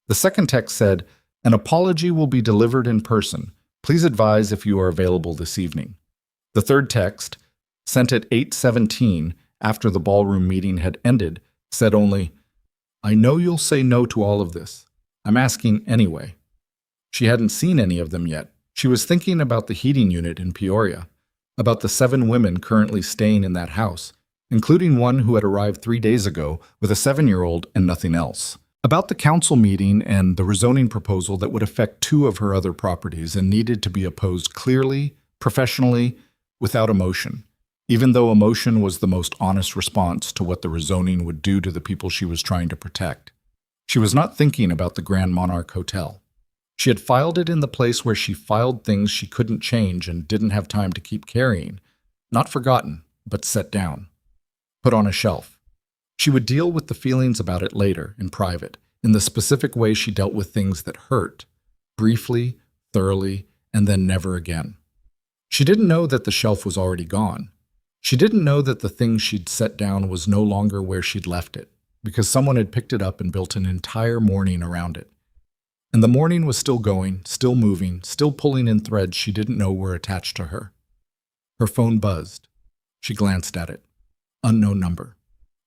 The second text said, "An apology will be delivered in person. Please advise if you are available this evening." The third text, sent at 8:17 after the ballroom meeting had ended, said only, "I know you'll say no to all of this. I'm asking anyway." She hadn't seen any of them yet. She was thinking about the heating unit in Peoria, about the 7 women currently staying in that house. including one who had arrived 3 days ago with a 7-year-old and nothing else. About the council meeting and the rezoning proposal that would affect 2 of her other properties and needed to be opposed clearly, professionally, without emotion, even though emotion was the most honest response to what the rezoning would do to the people she was trying to protect. She was not thinking about the Grand Monarch Hotel. She had filed it in the place where she filed things she couldn't change and didn't have time to keep carrying. Not forgotten, but set down. Put on a shelf. She would deal with the feelings about it later, in private, in the specific way she dealt with things that hurt, briefly, thoroughly, and then never again. She didn't know that the shelf was already gone. She didn't know that the thing she'd set down was no longer where she'd left it, because someone had picked it up and built an entire morning around it. And the morning was still going, still moving, still pulling in threads she didn't know were attached to her. Her phone buzzed. She glanced at it. Unknown number.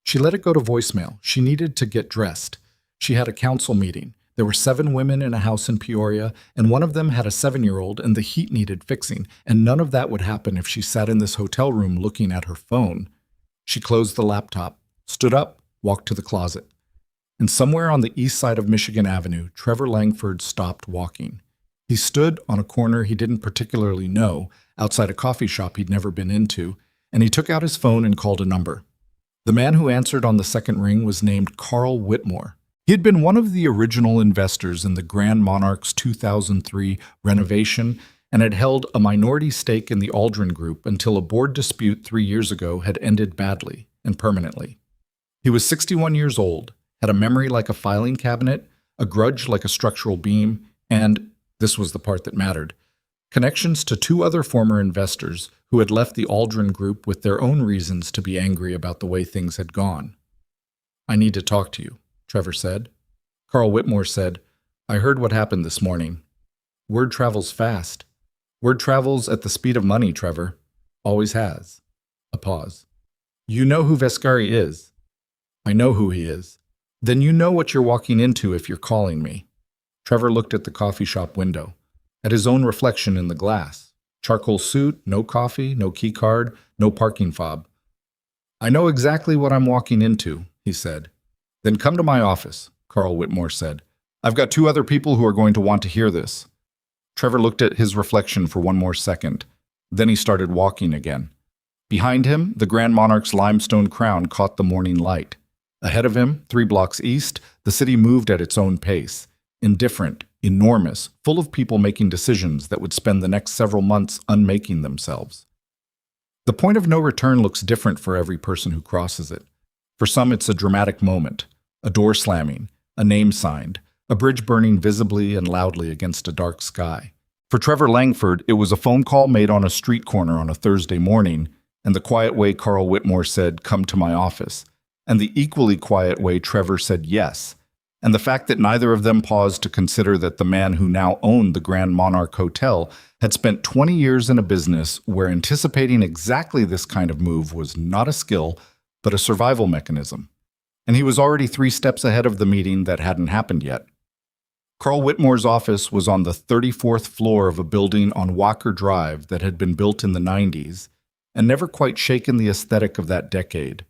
She let it go to voicemail. She needed to get dressed. She had a council meeting. There were 7 women in a house in Peoria, and one of them had a 7-year-old, and the heat needed fixing, and none of that would happen if she sat in this hotel room looking at her phone. She closed the laptop, stood up, walked to the closet. And somewhere on the east side of Michigan Avenue, Trevor Langford stopped walking. He stood on a corner he didn't particularly know, outside a coffee shop he'd never been into, and he took out his phone and called a number. The man who answered on the second ring was named Carl Whitmore. He had been one of the original investors in the Grand Monarch's 2003 renovation and had held a minority stake in the Aldrin Group until a board dispute 3 years ago had ended badly and permanently. He was 61 years old, had a memory like a filing cabinet, a grudge like a structural beam, and, this was the part that mattered, connections to 2 other former investors who had left the Aldrin Group with their own reasons to be angry about the way things had gone. "I need to talk to you," Trevor said. Carl Whitmore said, "I heard what happened this morning. Word travels fast. Word travels at the speed of money, Trevor. Always has." A pause. "You know who Vescari is?" "I know who he is." "Then you know what you're walking into if you're calling me." Trevor looked at the coffee shop window, at his own reflection in the glass. Charcoal suit, no coffee, no key card, no parking fob. "I know exactly what I'm walking into," he said. "Then come to my office," Carl Whitmore said. "I've got 2 other people who are going to want to hear this." Trevor looked at his reflection for one more second. Then he started walking again. Behind him, the Grand Monarch's limestone crown caught the morning light. Ahead of him, 3 blocks east, the city moved at its own pace. Indifferent, enormous, full of people making decisions that would spend the next several months unmaking themselves. The point of no return looks different for every person who crosses it. For some, it's a dramatic moment, a door slamming, a name signed, a bridge burning visibly and loudly against a dark sky. For Trevor Langford, it was a phone call made on a street corner on a Thursday morning, and the quiet way Carl Whitmore said, "Come to my office," and the equally quiet way Trevor said yes, and the fact that neither of them paused to consider that the man who now owned the Grand Monarch Hotel had spent 20 years in a business where anticipating exactly this kind of move was not a skill, but a survival mechanism. And he was already 3 steps ahead of the meeting that hadn't happened yet. Carl Whitmore's office was on the 34th floor of a building on Walker Drive that had been built in the 90s and never quite shaken the aesthetic of that decade.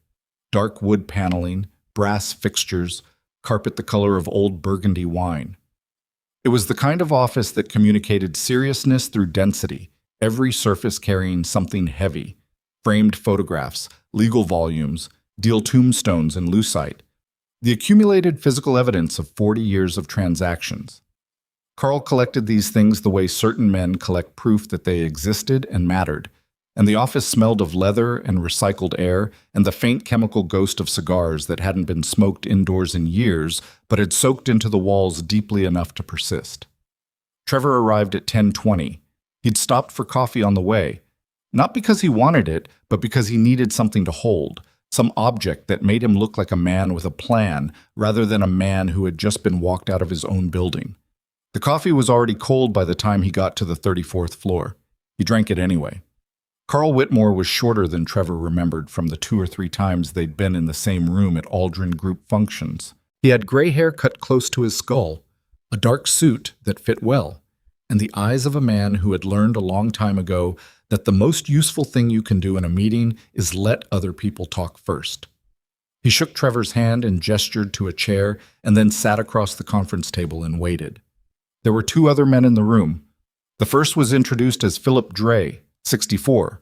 Dark wood paneling, brass fixtures, carpet the color of old Burgundy wine. It was the kind of office that communicated seriousness through density, every surface carrying something heavy, framed photographs, legal volumes, deal tombstones and lucite, the accumulated physical evidence of 40 years of transactions. Carl collected these things the way certain men collect proof that they existed and mattered, and the office smelled of leather and recycled air and the faint chemical ghost of cigars that hadn't been smoked indoors in years but had soaked into the walls deeply enough to persist. Trevor arrived at 10:20. He'd stopped for coffee on the way, not because he wanted it, but because he needed something to hold, some object that made him look like a man with a plan rather than a man who had just been walked out of his own building. The coffee was already cold by the time he got to the 34th floor. He drank it anyway. Carl Whitmore was shorter than Trevor remembered from the 2 or 3 times they'd been in the same room at Aldrin Group functions. He had gray hair cut close to his skull, a dark suit that fit well, and the eyes of a man who had learned a long time ago that the most useful thing you can do in a meeting is let other people talk first. He shook Trevor's hand and gestured to a chair and then sat across the conference table and waited. There were two other men in the room. The first was introduced as Philip Dre, 64,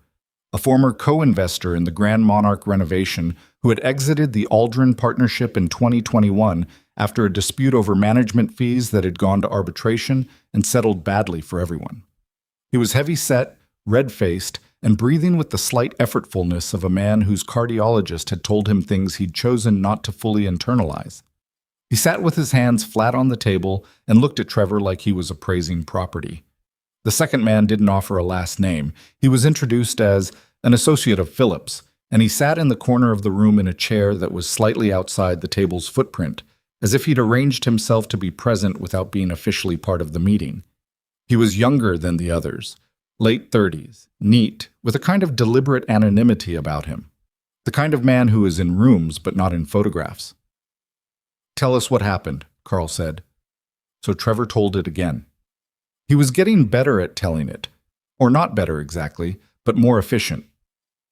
a former co-investor in the Grand Monarch renovation who had exited the Aldrin partnership in 2021 after a dispute over management fees that had gone to arbitration and settled badly for everyone. He was heavy-set, red-faced, and breathing with the slight effortfulness of a man whose cardiologist had told him things he'd chosen not to fully internalize. He sat with his hands flat on the table and looked at Trevor like he was appraising property. The second man didn't offer a last name. He was introduced as an associate of Philip's, and he sat in the corner of the room in a chair that was slightly outside the table's footprint, as if he'd arranged himself to be present without being officially part of the meeting. He was younger than the others, late 30s, neat, with a kind of deliberate anonymity about him. The kind of man who is in rooms but not in photographs. "Tell us what happened," Carl said. So Trevor told it again. He was getting better at telling it. Or not better exactly, but more efficient.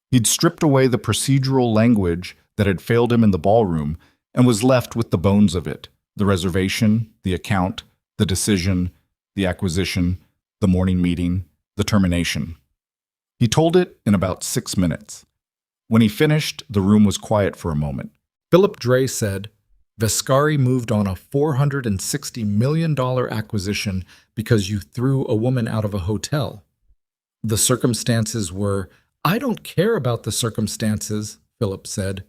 He'd stripped away the procedural language that had failed him in the ballroom and was left with the bones of it: the reservation, the account, the decision, the acquisition, the morning meeting, the termination. He told it in about 6 minutes. When he finished, the room was quiet for a moment. Philip Dre said, "Vescari moved on a $460 million acquisition because you threw a woman out of a hotel. The circumstances were—" "I don't care about the circumstances," Philip said.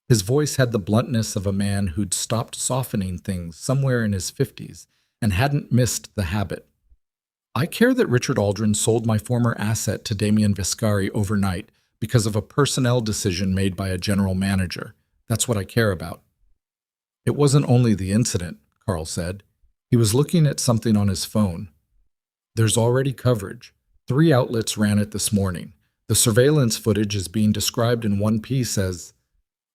His voice had the bluntness of a man who'd stopped softening things somewhere in his 50s and hadn't missed the habit. "I care that Richard Aldrin sold my former asset to Damien Vescari overnight because of a personnel decision made by a general manager. That's what I care about." "It wasn't only the incident," Carl said. He was looking at something on his phone. "There's already coverage. 3 outlets ran it this morning. The surveillance footage is being described in one piece as,"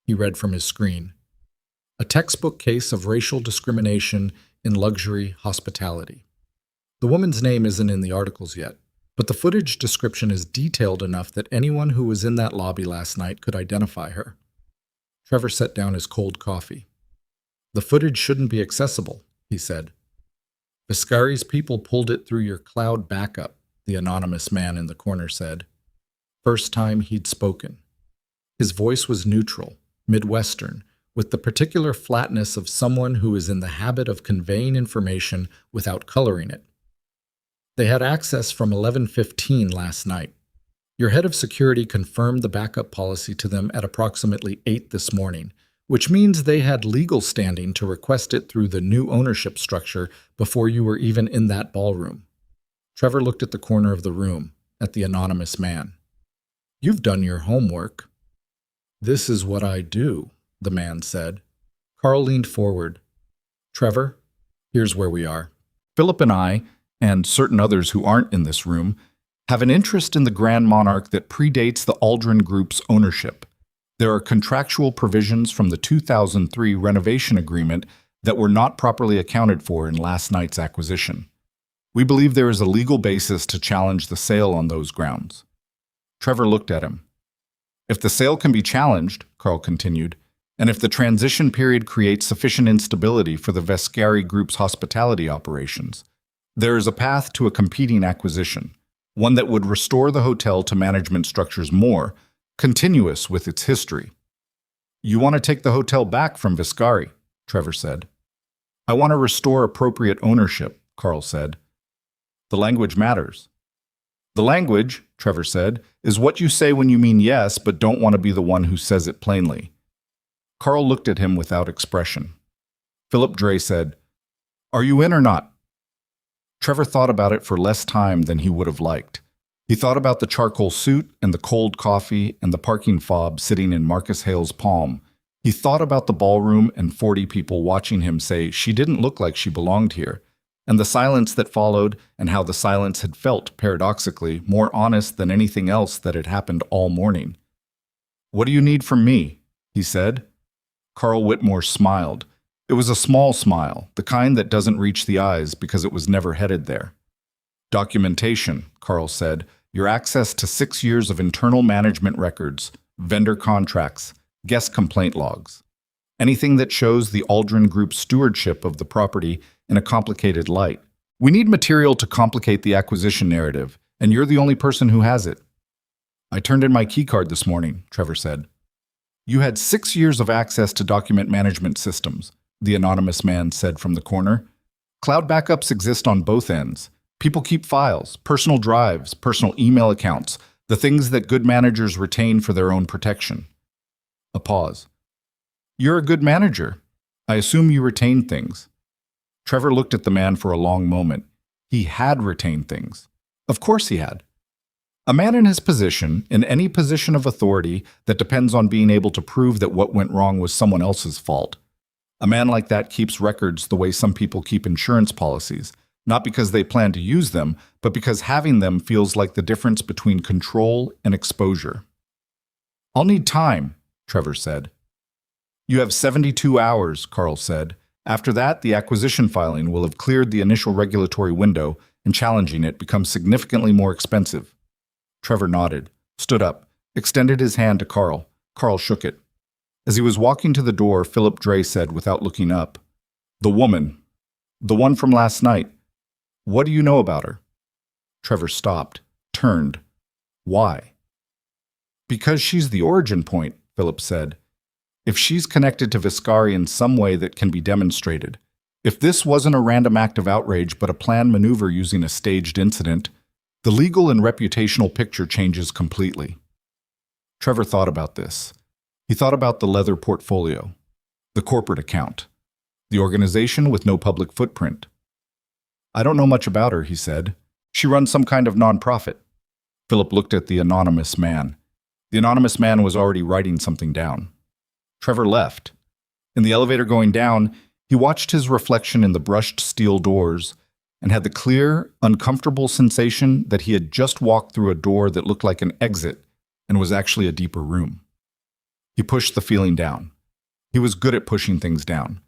he read from his screen, "a textbook case of racial discrimination in luxury hospitality. The woman's name isn't in the articles yet, but the footage description is detailed enough that anyone who was in that lobby last night could identify her." Trevor set down his cold coffee. "The footage shouldn't be accessible," he said. "Vescari's people pulled it through your cloud backup," the anonymous man in the corner said. First time he'd spoken. His voice was neutral, Midwestern, with the particular flatness of someone who is in the habit of conveying information without coloring it. "They had access from 11:15 last night. Your head of security confirmed the backup policy to them at approximately 8 this morning, which means they had legal standing to request it through the new ownership structure before you were even in that ballroom." Trevor looked at the corner of the room, at the anonymous man. "You've done your homework." "This is what I do," the man said. Carl leaned forward. "Trevor, here's where we are. Philip and I, and certain others who aren't in this room, have an interest in the Grand Monarch that predates the Aldrin Group's ownership. There are contractual provisions from the 2003 renovation agreement that were not properly accounted for in last night's acquisition. We believe there is a legal basis to challenge the sale on those grounds." Trevor looked at him. "If the sale can be challenged," Carl continued, "and if the transition period creates sufficient instability for the Vescari Group's hospitality operations, there is a path to a competing acquisition, one that would restore the hotel to management structures more continuous with its history." "You want to take the hotel back from Vescari," Trevor said. "I want to restore appropriate ownership," Carl said. "The language matters." "The language," Trevor said, "is what you say when you mean yes but don't want to be the one who says it plainly." Carl looked at him without expression. Philip Dre said, "Are you in or not?" Trevor thought about it for less time than he would have liked. He thought about the charcoal suit and the cold coffee and the parking fob sitting in Marcus Hale's palm. He thought about the ballroom and 40 people watching him say she didn't look like she belonged here, and the silence that followed and how the silence had felt, paradoxically, more honest than anything else that had happened all morning. "What do you need from me?" he said. Carl Whitmore smiled. It was a small smile, the kind that doesn't reach the eyes because it was never headed there. "Documentation," Carl said, your access to 6 years of internal management records, vendor contracts, guest complaint logs. Anything that shows the Aldrin Group's stewardship of the property in a complicated light. We need material to complicate the acquisition narrative, and you're the only person who has it. I turned in my keycard this morning, Trevor said. You had 6 years of access to document management systems, the anonymous man said from the corner. Cloud backups exist on both ends. People keep files, personal drives, personal email accounts, the things that good managers retain for their own protection. A pause. You're a good manager. I assume you retain things. Trevor looked at the man for a long moment. He had retained things. Of course he had. A man in his position, in any position of authority that depends on being able to prove that what went wrong was someone else's fault. A man like that keeps records the way some people keep insurance policies, not because they plan to use them, but because having them feels like the difference between control and exposure. I'll need time, Trevor said. You have 72 hours, Carl said. After that, the acquisition filing will have cleared the initial regulatory window, and challenging it becomes significantly more expensive. Trevor nodded, stood up, extended his hand to Carl. Carl shook it. As he was walking to the door, Philip Dre said without looking up, The woman. The one from last night. What do you know about her? Trevor stopped, turned. Why? Because she's the origin point, Philip said. If she's connected to Viscari in some way that can be demonstrated. If this wasn't a random act of outrage but a planned maneuver using a staged incident, the legal and reputational picture changes completely. Trevor thought about this. He thought about the leather portfolio, the corporate account, the organization with no public footprint. I don't know much about her, he said. She runs some kind of nonprofit. Philip looked at the anonymous man. The anonymous man was already writing something down. Trevor left. In the elevator going down, he watched his reflection in the brushed steel doors and had the clear, uncomfortable sensation that he had just walked through a door that looked like an exit and was actually a deeper room. He pushed the feeling down. He was good at pushing things down.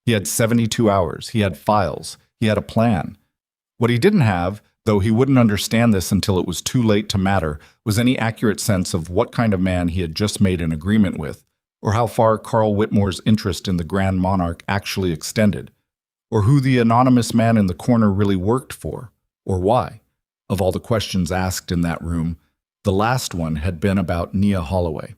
He had 72 hours. He had files. He had a plan. What he didn't have, though he wouldn't understand this until it was too late to matter, was any accurate sense of what kind of man he had just made an agreement with, or how far Carl Whitmore's interest in the Grand Monarch actually extended, or who the anonymous man in the corner really worked for, or why. Of all the questions asked in that room, the last one had been about Nia Holloway.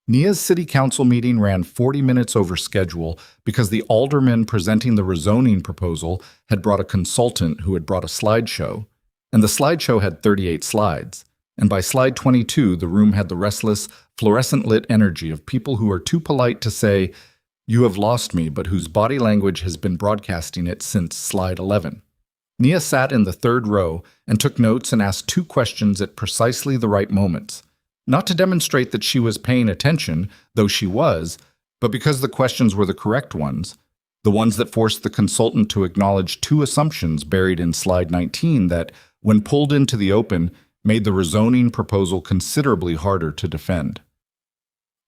Nia's city council meeting ran 40 minutes over schedule because the alderman presenting the rezoning proposal had brought a consultant who had brought a slideshow, and the slideshow had 38 slides. And by slide 22, the room had the restless, fluorescent-lit energy of people who are too polite to say, "You have lost me," but whose body language has been broadcasting it since slide 11. Nia sat in the third row and took notes and asked 2 questions at precisely the right moments. Not to demonstrate that she was paying attention, though she was, but because the questions were the correct ones, the ones that forced the consultant to acknowledge 2 assumptions buried in slide 19 that, when pulled into the open, made the rezoning proposal considerably harder to defend.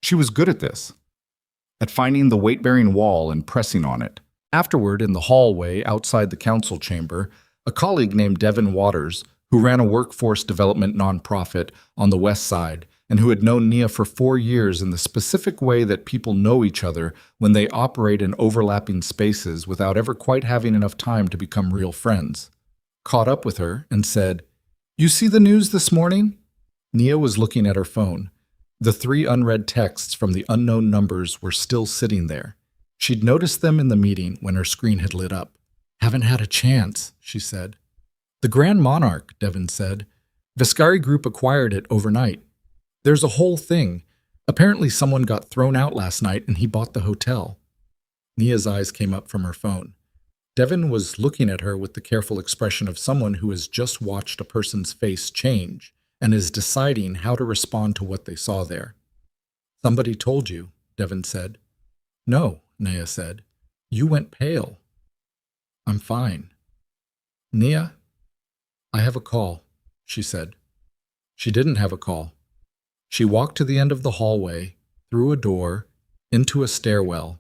She was good at this, at finding the weight-bearing wall and pressing on it. Afterward, in the hallway outside the council chamber, a colleague named Devin Waters, who ran a workforce development nonprofit on the west side and who had known Nia for 4 years in the specific way that people know each other when they operate in overlapping spaces without ever quite having enough time to become real friends, caught up with her and said, "You see the news this morning?" Nia was looking at her phone. The 3 unread texts from the unknown numbers were still sitting there. She'd noticed them in the meeting when her screen had lit up. "Haven't had a chance," she said. "The Grand Monarch," Devin said. "Viscari Group acquired it overnight. There's a whole thing. Apparently someone got thrown out last night and he bought the hotel." Nia's eyes came up from her phone. Devin was looking at her with the careful expression of someone who has just watched a person's face change and is deciding how to respond to what they saw there. "Somebody told you," Devin said. "No," Nia said. "You went pale." "I'm fine." "Nia, I have a call," she said. She didn't have a call. She walked to the end of the hallway, through a door, into a stairwell,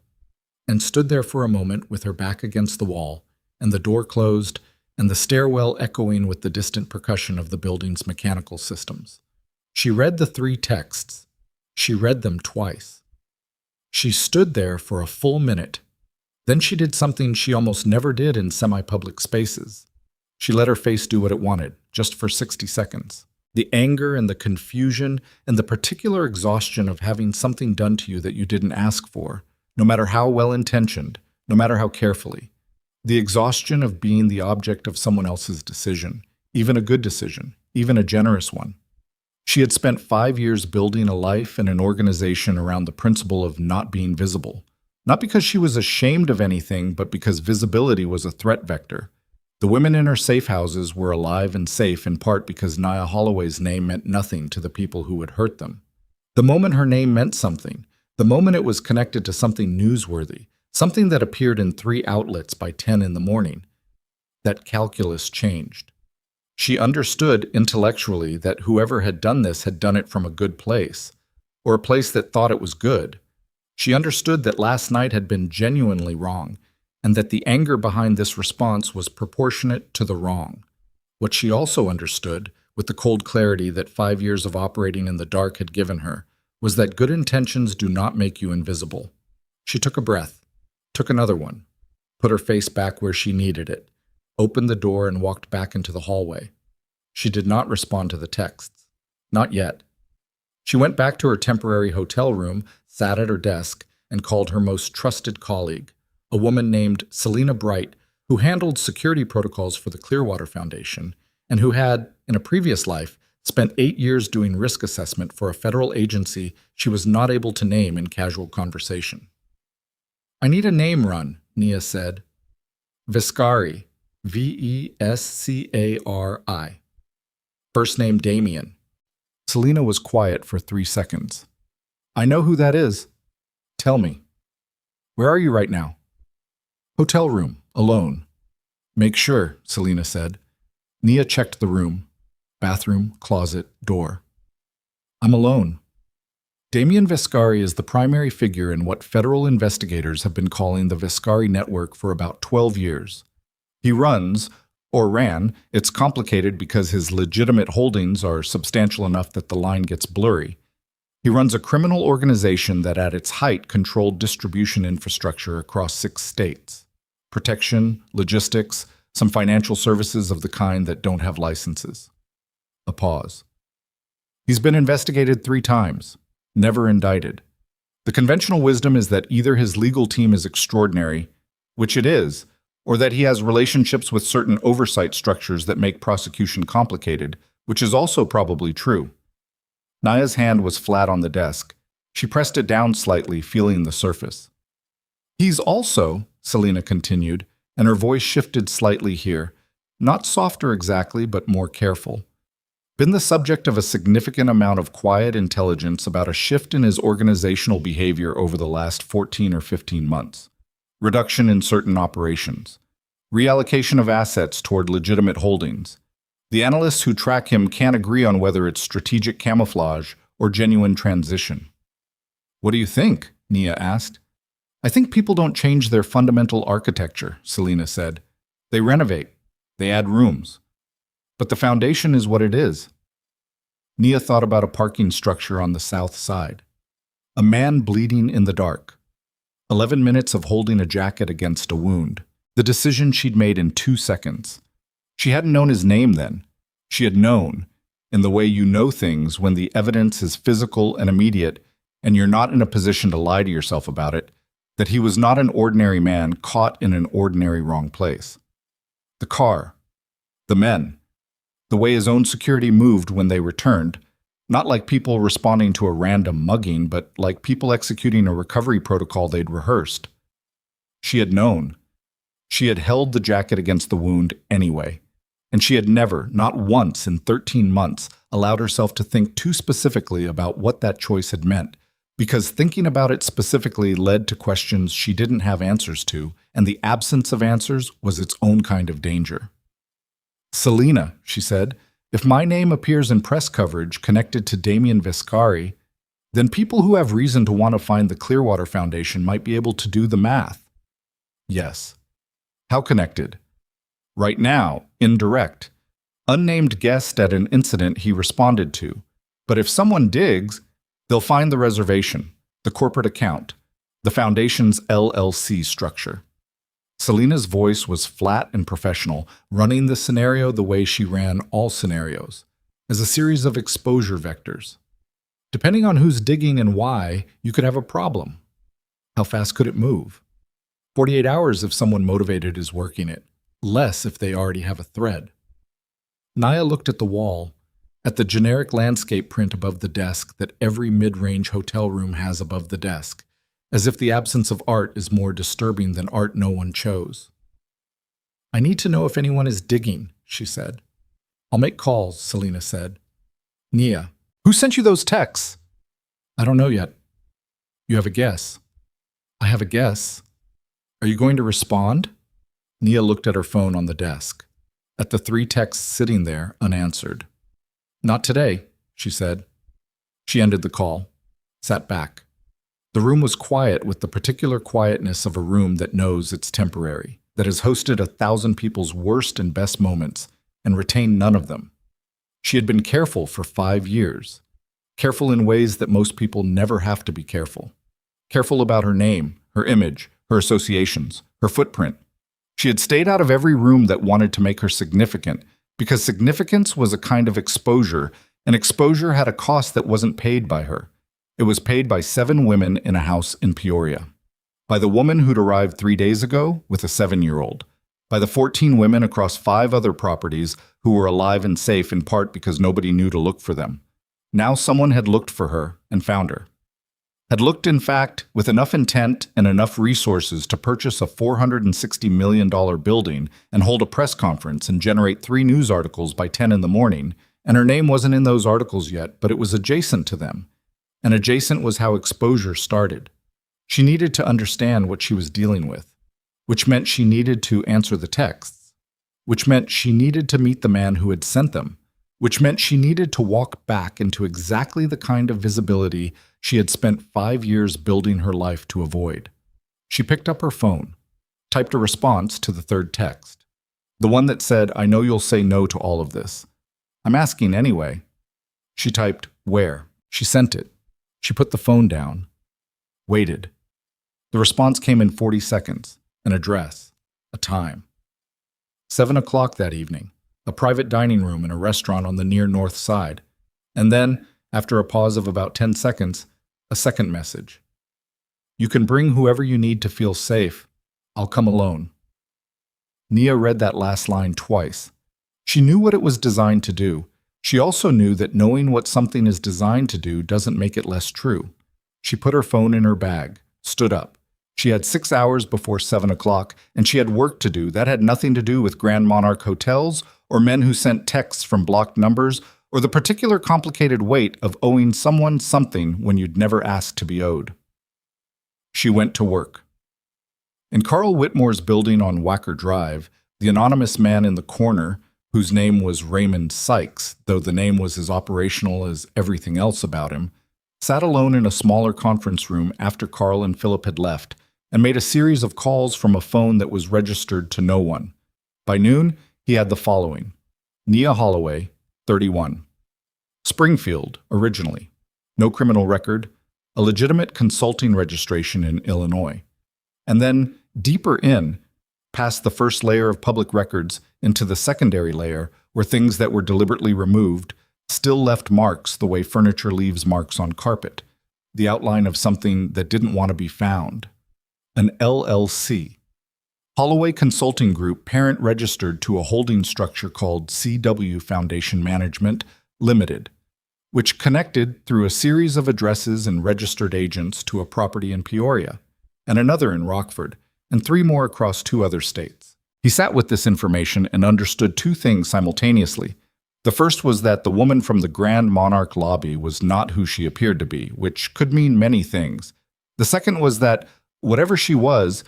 and stood there for a moment with her back against the wall, and the door closed, and the stairwell echoing with the distant percussion of the building's mechanical systems. She read the 3 texts. She read them twice. She stood there for a full minute. Then she did something she almost never did in semi-public spaces. She let her face do what it wanted, just for 60 seconds. The anger and the confusion and the particular exhaustion of having something done to you that you didn't ask for, no matter how well-intentioned, no matter how carefully. The exhaustion of being the object of someone else's decision, even a good decision, even a generous one. She had spent 5 years building a life and an organization around the principle of not being visible. Not because she was ashamed of anything, but because visibility was a threat vector. The women in her safe houses were alive and safe in part because Nia Holloway's name meant nothing to the people who would hurt them. The moment her name meant something, the moment it was connected to something newsworthy, something that appeared in 3 outlets by 10 in the morning, that calculus changed. She understood intellectually that whoever had done this had done it from a good place, or a place that thought it was good. She understood that last night had been genuinely wrong, and that the anger behind this response was proportionate to the wrong. What she also understood, with the cold clarity that 5 years of operating in the dark had given her, was that good intentions do not make you invisible. She took a breath, took another one, put her face back where she needed it, opened the door and walked back into the hallway. She did not respond to the texts. Not yet. She went back to her temporary hotel room, sat at her desk, and called her most trusted colleague, a woman named Selena Bright, who handled security protocols for the Clearwater Foundation, and who had, in a previous life, spent 8 years doing risk assessment for a federal agency she was not able to name in casual conversation. "I need a name run," Nia said. Vescari, Vescari. First name Damien. Selena was quiet for 3 seconds. "I know who that is. Tell me. Where are you right now?" "Hotel room, alone." "Make sure," Selena said. Nia checked the room. Bathroom, closet, door. "I'm alone." Damien Vescari is the primary figure in what federal investigators have been calling the Vescari Network for about 12 years. He runs, or ran, it's complicated because his legitimate holdings are substantial enough that the line gets blurry. He runs a criminal organization that at its height controlled distribution infrastructure across 6 states. Protection, logistics, some financial services of the kind that don't have licenses. A pause. He's been investigated 3 times, never indicted. The conventional wisdom is that either his legal team is extraordinary, which it is, or that he has relationships with certain oversight structures that make prosecution complicated, which is also probably true. Nia's hand was flat on the desk. She pressed it down slightly, feeling the surface. "He's also," Selena continued, and her voice shifted slightly here, not softer exactly, but more careful, "been the subject of a significant amount of quiet intelligence about a shift in his organizational behavior over the last 14 or 15 months. Reduction in certain operations. Reallocation of assets toward legitimate holdings. The analysts who track him can't agree on whether it's strategic camouflage or genuine transition." "What do you think?" Nia asked. "I think people don't change their fundamental architecture," Selena said. "They renovate. They add rooms. But the foundation is what it is." Nia thought about a parking structure on the south side. A man bleeding in the dark. 11 minutes of holding a jacket against a wound. The decision she'd made in 2 seconds. She hadn't known his name then. She had known, in the way you know things when the evidence is physical and immediate and you're not in a position to lie to yourself about it, that he was not an ordinary man caught in an ordinary wrong place. The car. The men. The way his own security moved when they returned, not like people responding to a random mugging, but like people executing a recovery protocol they'd rehearsed. She had known. She had held the jacket against the wound anyway, and she had never, not once in 13 months, allowed herself to think too specifically about what that choice had meant, because thinking about it specifically led to questions she didn't have answers to, and the absence of answers was its own kind of danger. "Selena," she said, "if my name appears in press coverage connected to Damien Vescari, then people who have reason to want to find the Clearwater Foundation might be able to do the math." "Yes." "How connected?" Right now, indirect. Unnamed guest at an incident he responded to. But if someone digs, they'll find the reservation, the corporate account, the foundation's LLC structure. Selena's voice was flat and professional, running the scenario the way she ran all scenarios, as a series of exposure vectors. Depending on who's digging and why, you could have a problem. How fast could it move? 48 hours if someone motivated is working it, less if they already have a thread. Naya looked at the wall, at the generic landscape print above the desk that every mid-range hotel room has above the desk, as if the absence of art is more disturbing than art no one chose. I need to know if anyone is digging, she said. I'll make calls, Selena said. Nia, who sent you those texts? I don't know yet. You have a guess. I have a guess. Are you going to respond? Nia looked at her phone on the desk, at the 3 texts sitting there unanswered. Not today, she said. She ended the call, sat back. The room was quiet with the particular quietness of a room that knows it's temporary, that has hosted 1,000 people's worst and best moments and retained none of them. She had been careful for 5 years, careful in ways that most people never have to be careful. Careful about her name, her image, her associations, her footprint. She had stayed out of every room that wanted to make her significant, because significance was a kind of exposure, and exposure had a cost that wasn't paid by her. It was paid by 7 women in a house in Peoria. By the woman who'd arrived 3 days ago with a 7-year-old. By the 14 women across 5 other properties who were alive and safe in part because nobody knew to look for them. Now someone had looked for her and found her. Had looked, in fact, with enough intent and enough resources to purchase a $460 million building and hold a press conference and generate 3 news articles by 10 in the morning, and her name wasn't in those articles yet, but it was adjacent to them. And adjacent was how exposure started. She needed to understand what she was dealing with, which meant she needed to answer the texts, which meant she needed to meet the man who had sent them, which meant she needed to walk back into exactly the kind of visibility she had spent 5 years building her life to avoid. She picked up her phone, typed a response to the 3rd text, the one that said, I know you'll say no to all of this. I'm asking anyway. She typed, where? She sent it. She put the phone down, waited. The response came in 40 seconds, an address, a time. 7 o'clock that evening, a private dining room in a restaurant on the near north side. And then, after a pause of about 10 seconds, a second message. You can bring whoever you need to feel safe. I'll come alone. Nia read that last line twice. She knew what it was designed to do. She also knew that knowing what something is designed to do doesn't make it less true. She put her phone in her bag, stood up. She had 6 hours before 7 o'clock, and she had work to do. That had nothing to do with Grand Monarch hotels or men who sent texts from blocked numbers or the particular complicated weight of owing someone something when you'd never asked to be owed. She went to work. In Carl Whitmore's building on Wacker Drive, the anonymous man in the corner, whose name was Raymond Sykes, though the name was as operational as everything else about him, sat alone in a smaller conference room after Carl and Philip had left, and made a series of calls from a phone that was registered to no one. By noon, he had the following. Nia Holloway, 31. Springfield, originally. No criminal record. A legitimate consulting registration in Illinois. And then, deeper in, past the first layer of public records into the secondary layer, where things that were deliberately removed still left marks the way furniture leaves marks on carpet, the outline of something that didn't want to be found. An LLC. Holloway Consulting Group parent registered to a holding structure called CW Foundation Management Limited, which connected through a series of addresses and registered agents to a property in Peoria, and another in Rockford, and 3 more across 2 other states. He sat with this information and understood 2 things simultaneously. The first was that the woman from the Grand Monarch lobby was not who she appeared to be, which could mean many things. The second was that whatever she was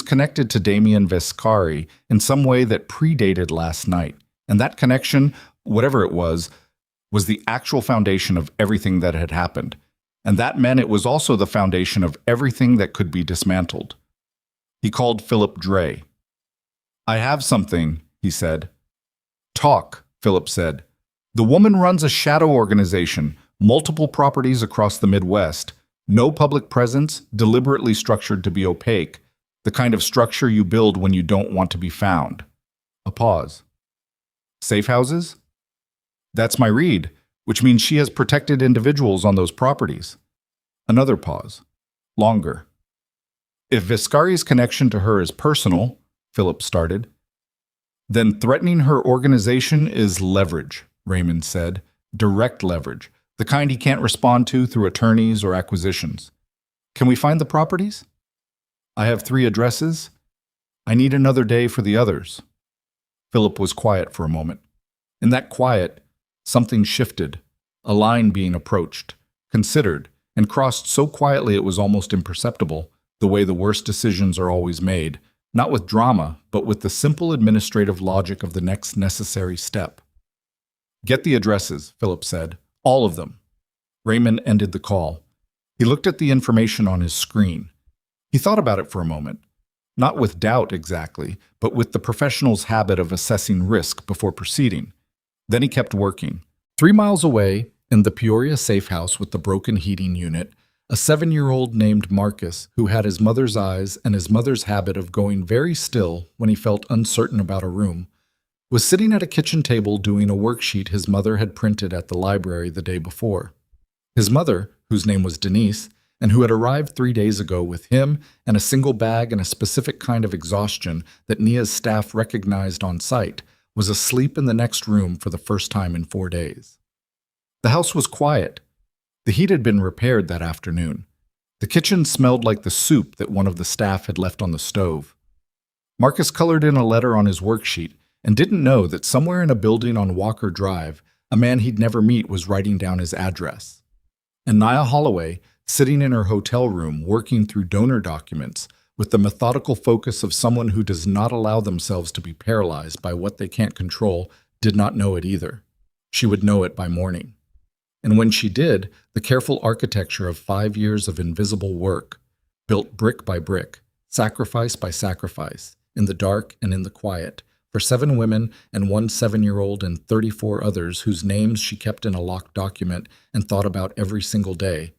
connected to Damien Vescari in some way that predated last night. And that connection, whatever it was the actual foundation of everything that had happened. And that meant it was also the foundation of everything that could be dismantled. He called Philip Dre. I have something, he he said. Talk, Philip said. The woman runs a shadow organization, multiple properties across the Midwest, no public presence, deliberately structured to be opaque, the kind of structure you build when you don't want to be found. A pause. Safe houses? That's my read, which means she has protected individuals on those properties. Another pause. Longer. If Viscari's connection to her is personal, Philip started, then threatening her organization is leverage, Raymond said. Direct leverage, the kind he can't respond to through attorneys or acquisitions. Can we find the properties? I have 3 addresses. I need another day for the others. Philip was quiet for a moment. In that quiet, something shifted, a line being approached, considered, and crossed so quietly it was almost imperceptible, the way the worst decisions are always made, not with drama, but with the simple administrative logic of the next necessary step. Get the addresses, Philip said. All of them. Raymond ended the call. He looked at the information on his screen. He thought about it for a moment. Not with doubt exactly, but with the professional's habit of assessing risk before proceeding. Then he kept working. 3 miles away, in the Peoria safe house with the broken heating unit, a 7-year-old named Marcus, who had his mother's eyes and his mother's habit of going very still when he felt uncertain about a room, was sitting at a kitchen table doing a worksheet his mother had printed at the library the day before. His mother, whose name was Denise, and who had arrived 3 days ago with him and a single bag and a specific kind of exhaustion that Nia's staff recognized on sight, was asleep in the next room for the first time in 4 days. The house was quiet. The heat had been repaired that afternoon. The kitchen smelled like the soup that one of the staff had left on the stove. Marcus colored in a letter on his worksheet and didn't know that somewhere in a building on Walker Drive, a man he'd never meet was writing down his address. And Nia Holloway, sitting in her hotel room working through donor documents with the methodical focus of someone who does not allow themselves to be paralyzed by what they can't control, did not know it either. She would know it by morning. And when she did, the careful architecture of 5 years of invisible work, built brick by brick, sacrifice by sacrifice, in the dark and in the quiet, for 7 women and 1 7-year-old and 34 others whose names she kept in a locked document and thought about every single day,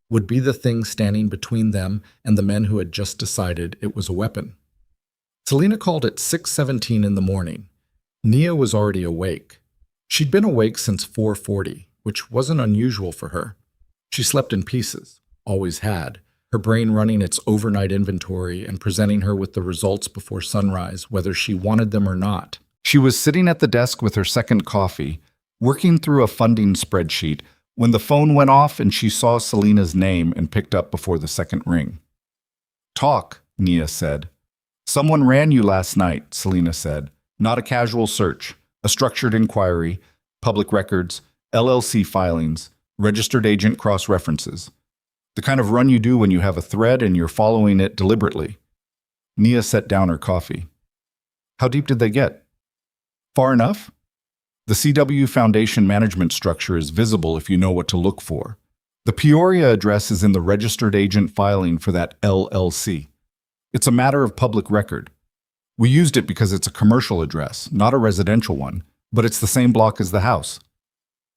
would be the thing standing between them and the men who had just decided it was a weapon. Selena called at 6:17 in the morning. Nia was already awake. She'd been awake since 4:40, which wasn't unusual for her. She slept in pieces, always had, her brain running its overnight inventory and presenting her with the results before sunrise, whether she wanted them or not. She was sitting at the desk with her second coffee, working through a funding spreadsheet, when the phone went off and she saw Selena's name and picked up before the second ring. Talk, Nia said. Someone ran you last night, Selena said. Not a casual search, a structured inquiry, public records, LLC filings, registered agent cross-references. The kind of run you do when you have a thread and you're following it deliberately. Nia set down her coffee. How deep did they get? Far enough? The CW Foundation management structure is visible if you know what to look for. The Peoria address is in the registered agent filing for that LLC. It's a matter of public record. We used it because it's a commercial address, not a residential one, but it's the same block as the house.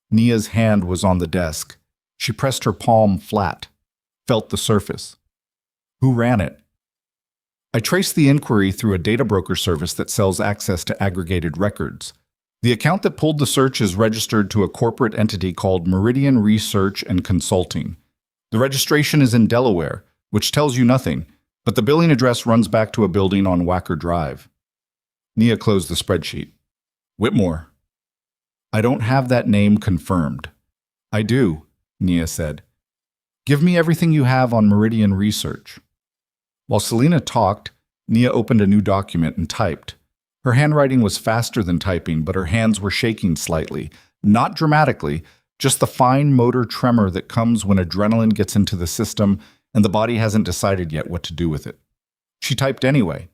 Nia's hand was on the desk. She pressed her palm flat, felt the surface. Who ran it? I traced the inquiry through a data broker service that sells access to aggregated records. The account that pulled the search is registered to a corporate entity called Meridian Research and Consulting. The registration is in Delaware, which tells you nothing, but the billing address runs back to a building on Walker Drive. Nia closed the spreadsheet. Whitmore. I don't have that name confirmed. I do, Nia said. Give me everything you have on Meridian Research. While Selena talked, Nia opened a new document and typed. Her handwriting was faster than typing, but her hands were shaking slightly. Not dramatically, just the fine motor tremor that comes when adrenaline gets into the system and the body hasn't decided yet what to do with it. She typed anyway.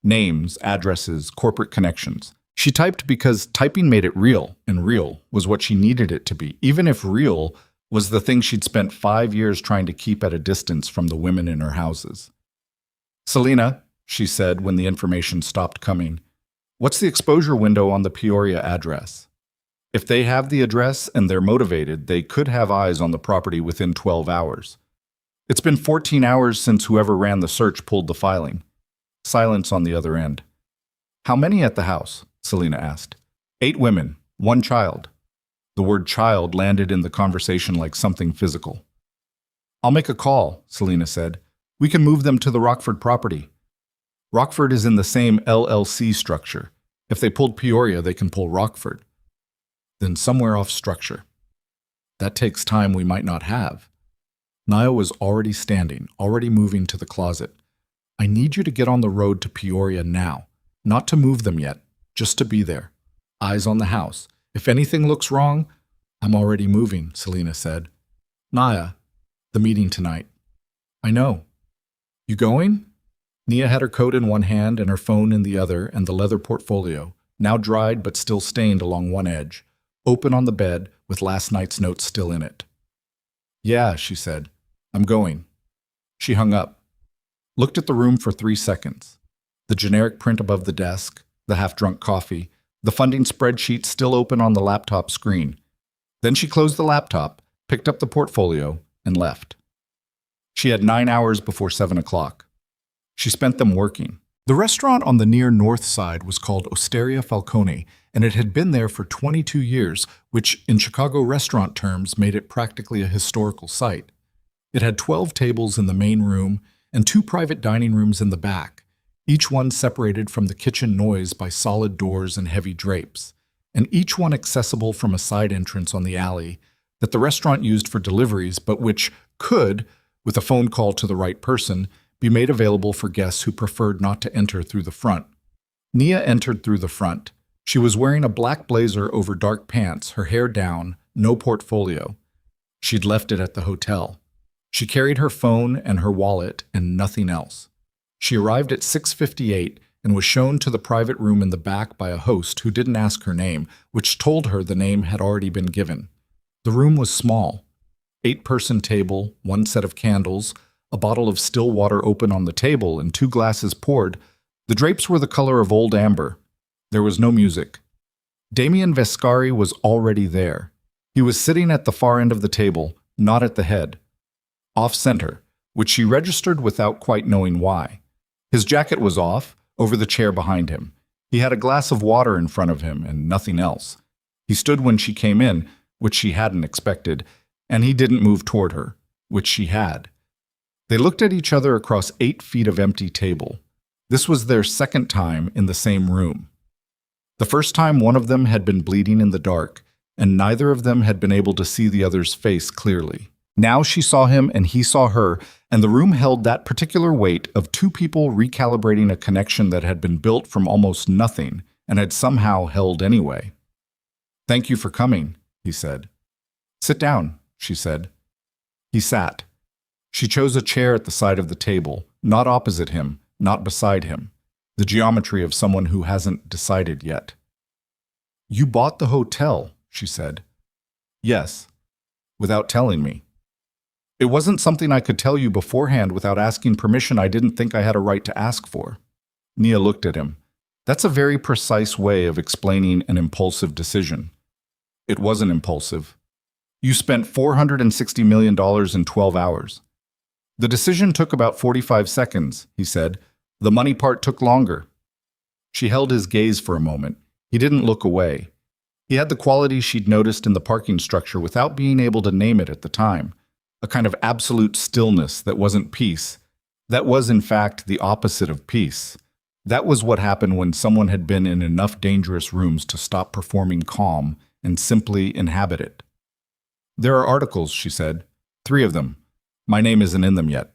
Names, addresses, corporate connections. She typed because typing made it real, and real was what she needed it to be, even if real was the thing she'd spent 5 years trying to keep at a distance from the women in her houses. Selena, she said when the information stopped coming, What's the exposure window on the Peoria address? If they have the address and they're motivated, they could have eyes on the property within 12 hours. It's been 14 hours since whoever ran the search pulled the filing. Silence on the other end. How many at the house? Selena asked. 8 women, 1 child. The word child landed in the conversation like something physical. I'll make a call, Selena said. We can move them to the Rockford property. Rockford is in the same LLC structure. If they pulled Peoria, they can pull Rockford. Then somewhere off structure. That takes time we might not have. Nia was already standing, already moving to the closet. I need you to get on the road to Peoria now. Not to move them yet, just to be there. Eyes on the house. If anything looks wrong, I'm already moving, Selena said. Nia, the meeting tonight. I know. You going? Nia had her coat in one hand and her phone in the other and the leather portfolio, now dried but still stained along one edge, open on the bed with last night's notes still in it. Yeah, she said. I'm going. She hung up. Looked at the room for 3 seconds. The generic print above the desk, the half-drunk coffee, the funding spreadsheet still open on the laptop screen. Then she closed the laptop, picked up the portfolio, and left. She had 9 hours before 7 o'clock. She spent them working. The restaurant on the near north side was called Osteria Falcone, and it had been there for 22 years, which in Chicago restaurant terms made it practically a historical site. It had 12 tables in the main room and 2 private dining rooms in the back, each one separated from the kitchen noise by solid doors and heavy drapes, and each one accessible from a side entrance on the alley that the restaurant used for deliveries but which could, with a phone call to the right person, be made available for guests who preferred not to enter through the front. Nia entered through the front. She was wearing a black blazer over dark pants, her hair down, no portfolio. She'd left it at the hotel. She carried her phone and her wallet and nothing else. She arrived at 6:58 and was shown to the private room in the back by a host who didn't ask her name, which told her the name had already been given. The room was small. 8-person table, 1 set of candles, a bottle of still water open on the table, and 2 glasses poured. The drapes were the color of old amber. There was no music. Damien Vescari was already there. He was sitting at the far end of the table, not at the head. Off-center, which she registered without quite knowing why. His jacket was off, over the chair behind him. He had a glass of water in front of him and nothing else. He stood when she came in, which she hadn't expected, and he didn't move toward her, which she had. They looked at each other across 8 feet of empty table. This was their second time in the same room. The first time one of them had been bleeding in the dark, and neither of them had been able to see the other's face clearly. Now she saw him and he saw her, and the room held that particular weight of 2 people recalibrating a connection that had been built from almost nothing and had somehow held anyway. "Thank you for coming," he said. "Sit down," she said. He sat. She chose a chair at the side of the table, not opposite him, not beside him, the geometry of someone who hasn't decided yet. "You bought the hotel," she said. "Yes," without telling me. "It wasn't something I could tell you beforehand without asking permission I didn't think I had a right to ask for." Nia looked at him. That's a very precise way of explaining an impulsive decision. It wasn't impulsive. You spent $460 million in 12 hours. The decision took about 45 seconds, he said. The money part took longer. She held his gaze for a moment. He didn't look away. He had the qualities she'd noticed in the parking structure without being able to name it at the time. A kind of absolute stillness that wasn't peace. That was, in fact, the opposite of peace. That was what happened when someone had been in enough dangerous rooms to stop performing calm and simply inhabit it. "There are articles," she said. 3 of them. My name isn't in them yet."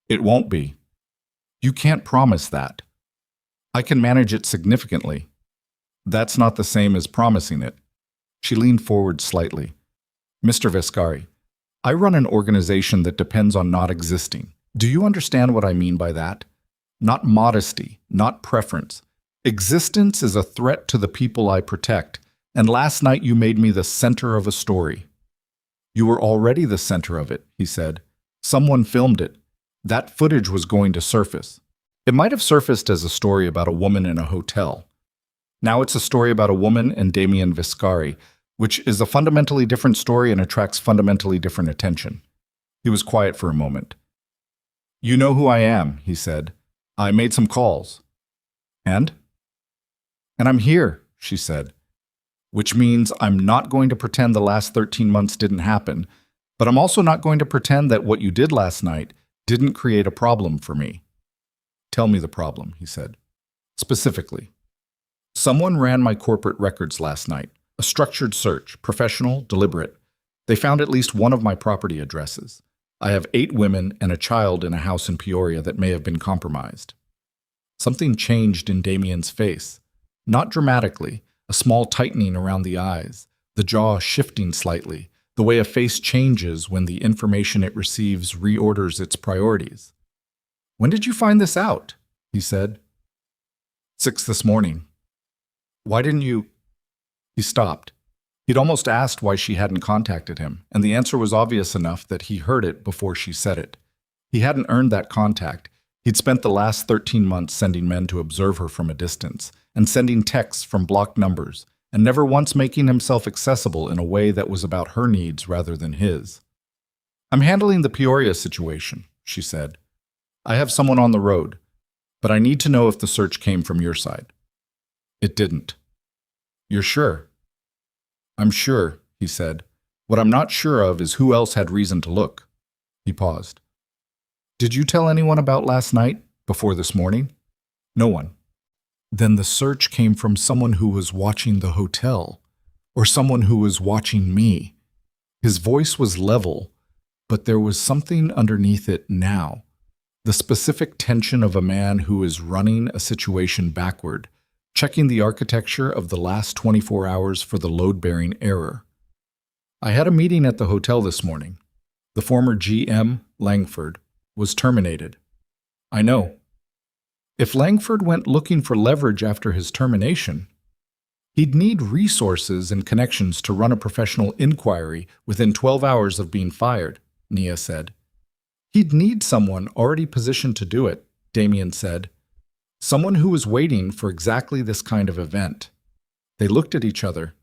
"It won't be." "You can't promise that." "I can manage it significantly." "That's not the same as promising it." She leaned forward slightly. "Mr. Vescari, I run an organization that depends on not existing. Do you understand what I mean by that? Not modesty, not preference. Existence is a threat to the people I protect, and last night you made me the center of a story." "You were already the center of it," he said. "Someone filmed it. That footage was going to surface. It might have surfaced as a story about a woman in a hotel. Now it's a story about a woman and Damien Viscari, which is a fundamentally different story and attracts fundamentally different attention. He was quiet for a moment. You know who I am, he said. I made some calls. And? And I'm here, she said. Which means I'm not going to pretend the last 13 months didn't happen, but I'm also not going to pretend that what you did last night didn't create a problem for me. Tell me the problem, he said. Specifically. Someone ran my corporate records last night. A structured search, professional, deliberate. They found at least one of my property addresses. I have 8 women and a child in a house in Peoria that may have been compromised. Something changed in Damien's face. Not dramatically, a small tightening around the eyes, the jaw shifting slightly, the way a face changes when the information it receives reorders its priorities. When did you find this out? He said. 6 this morning. Why didn't you? He stopped. He'd almost asked why she hadn't contacted him, and the answer was obvious enough that he heard it before she said it. He hadn't earned that contact. He'd spent the last 13 months sending men to observe her from a distance, and sending texts from blocked numbers, and never once making himself accessible in a way that was about her needs rather than his. I'm handling the Peoria situation, she said. I have someone on the road, but I need to know if the search came from your side. It didn't. You're sure? I'm sure, he said. What I'm not sure of is who else had reason to look. He paused. Did you tell anyone about last night, before this morning? No one. Then the search came from someone who was watching the hotel, or someone who was watching me. His voice was level, but there was something underneath it now. The specific tension of a man who is running a situation backward, checking the architecture of the last 24 hours for the load-bearing error. I had a meeting at the hotel this morning. The former GM, Langford, was terminated. I know. If Langford went looking for leverage after his termination, he'd need resources and connections to run a professional inquiry within 12 hours of being fired, Nia said. He'd need someone already positioned to do it, Damien said. Someone who was waiting for exactly this kind of event. They looked at each other.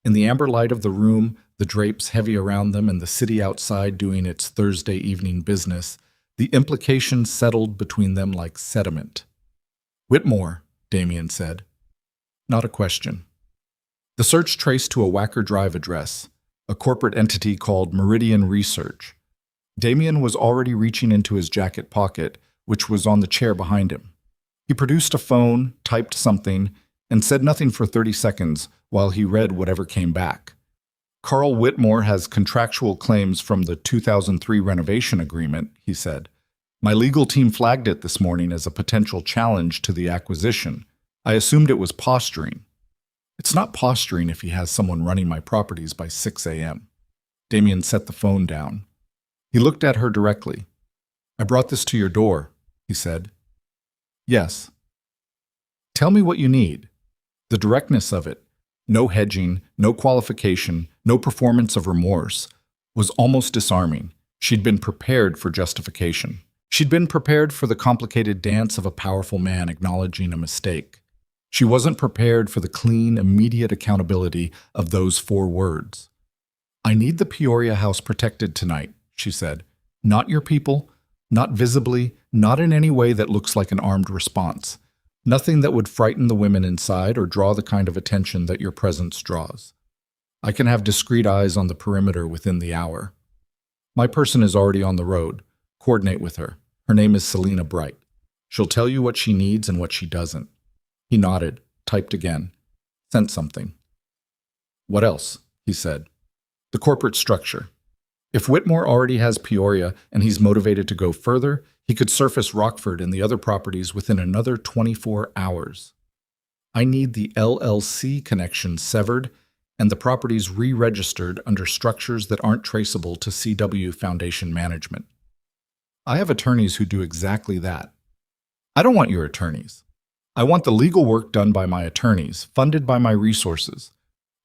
In the amber light of the room, the drapes heavy around them and the city outside doing its Thursday evening business, the implications settled between them like sediment. Whitmore, Damien said. Not a question. The search traced to a Wacker Drive address, a corporate entity called Meridian Research. Damien was already reaching into his jacket pocket, which was on the chair behind him. He produced a phone, typed something, and said nothing for 30 seconds while he read whatever came back. Carl Whitmore has contractual claims from the 2003 renovation agreement, he said. My legal team flagged it this morning as a potential challenge to the acquisition. I assumed it was posturing. It's not posturing if he has someone running my properties by 6 a.m. Damien set the phone down. He looked at her directly. I brought this to your door, he said. Yes. Tell me what you need. The directness of it, no hedging, no qualification, no performance of remorse, was almost disarming. She'd been prepared for justification. She'd been prepared for the complicated dance of a powerful man acknowledging a mistake. She wasn't prepared for the clean, immediate accountability of those 4 words. I need the Peoria house protected tonight, she said. Not your people, not visibly, not in any way that looks like an armed response. Nothing that would frighten the women inside or draw the kind of attention that your presence draws. I can have discreet eyes on the perimeter within the hour. My person is already on the road. Coordinate with her. Her name is Selena Bright. She'll tell you what she needs and what she doesn't. He nodded, typed again, sent something. What else? He said. The corporate structure. If Whitmore already has Peoria and he's motivated to go further, he could surface Rockford and the other properties within another 24 hours. I need the LLC connection severed and the properties re-registered under structures that aren't traceable to CW Foundation management. I have attorneys who do exactly that. I don't want your attorneys. I want the legal work done by my attorneys, funded by my resources.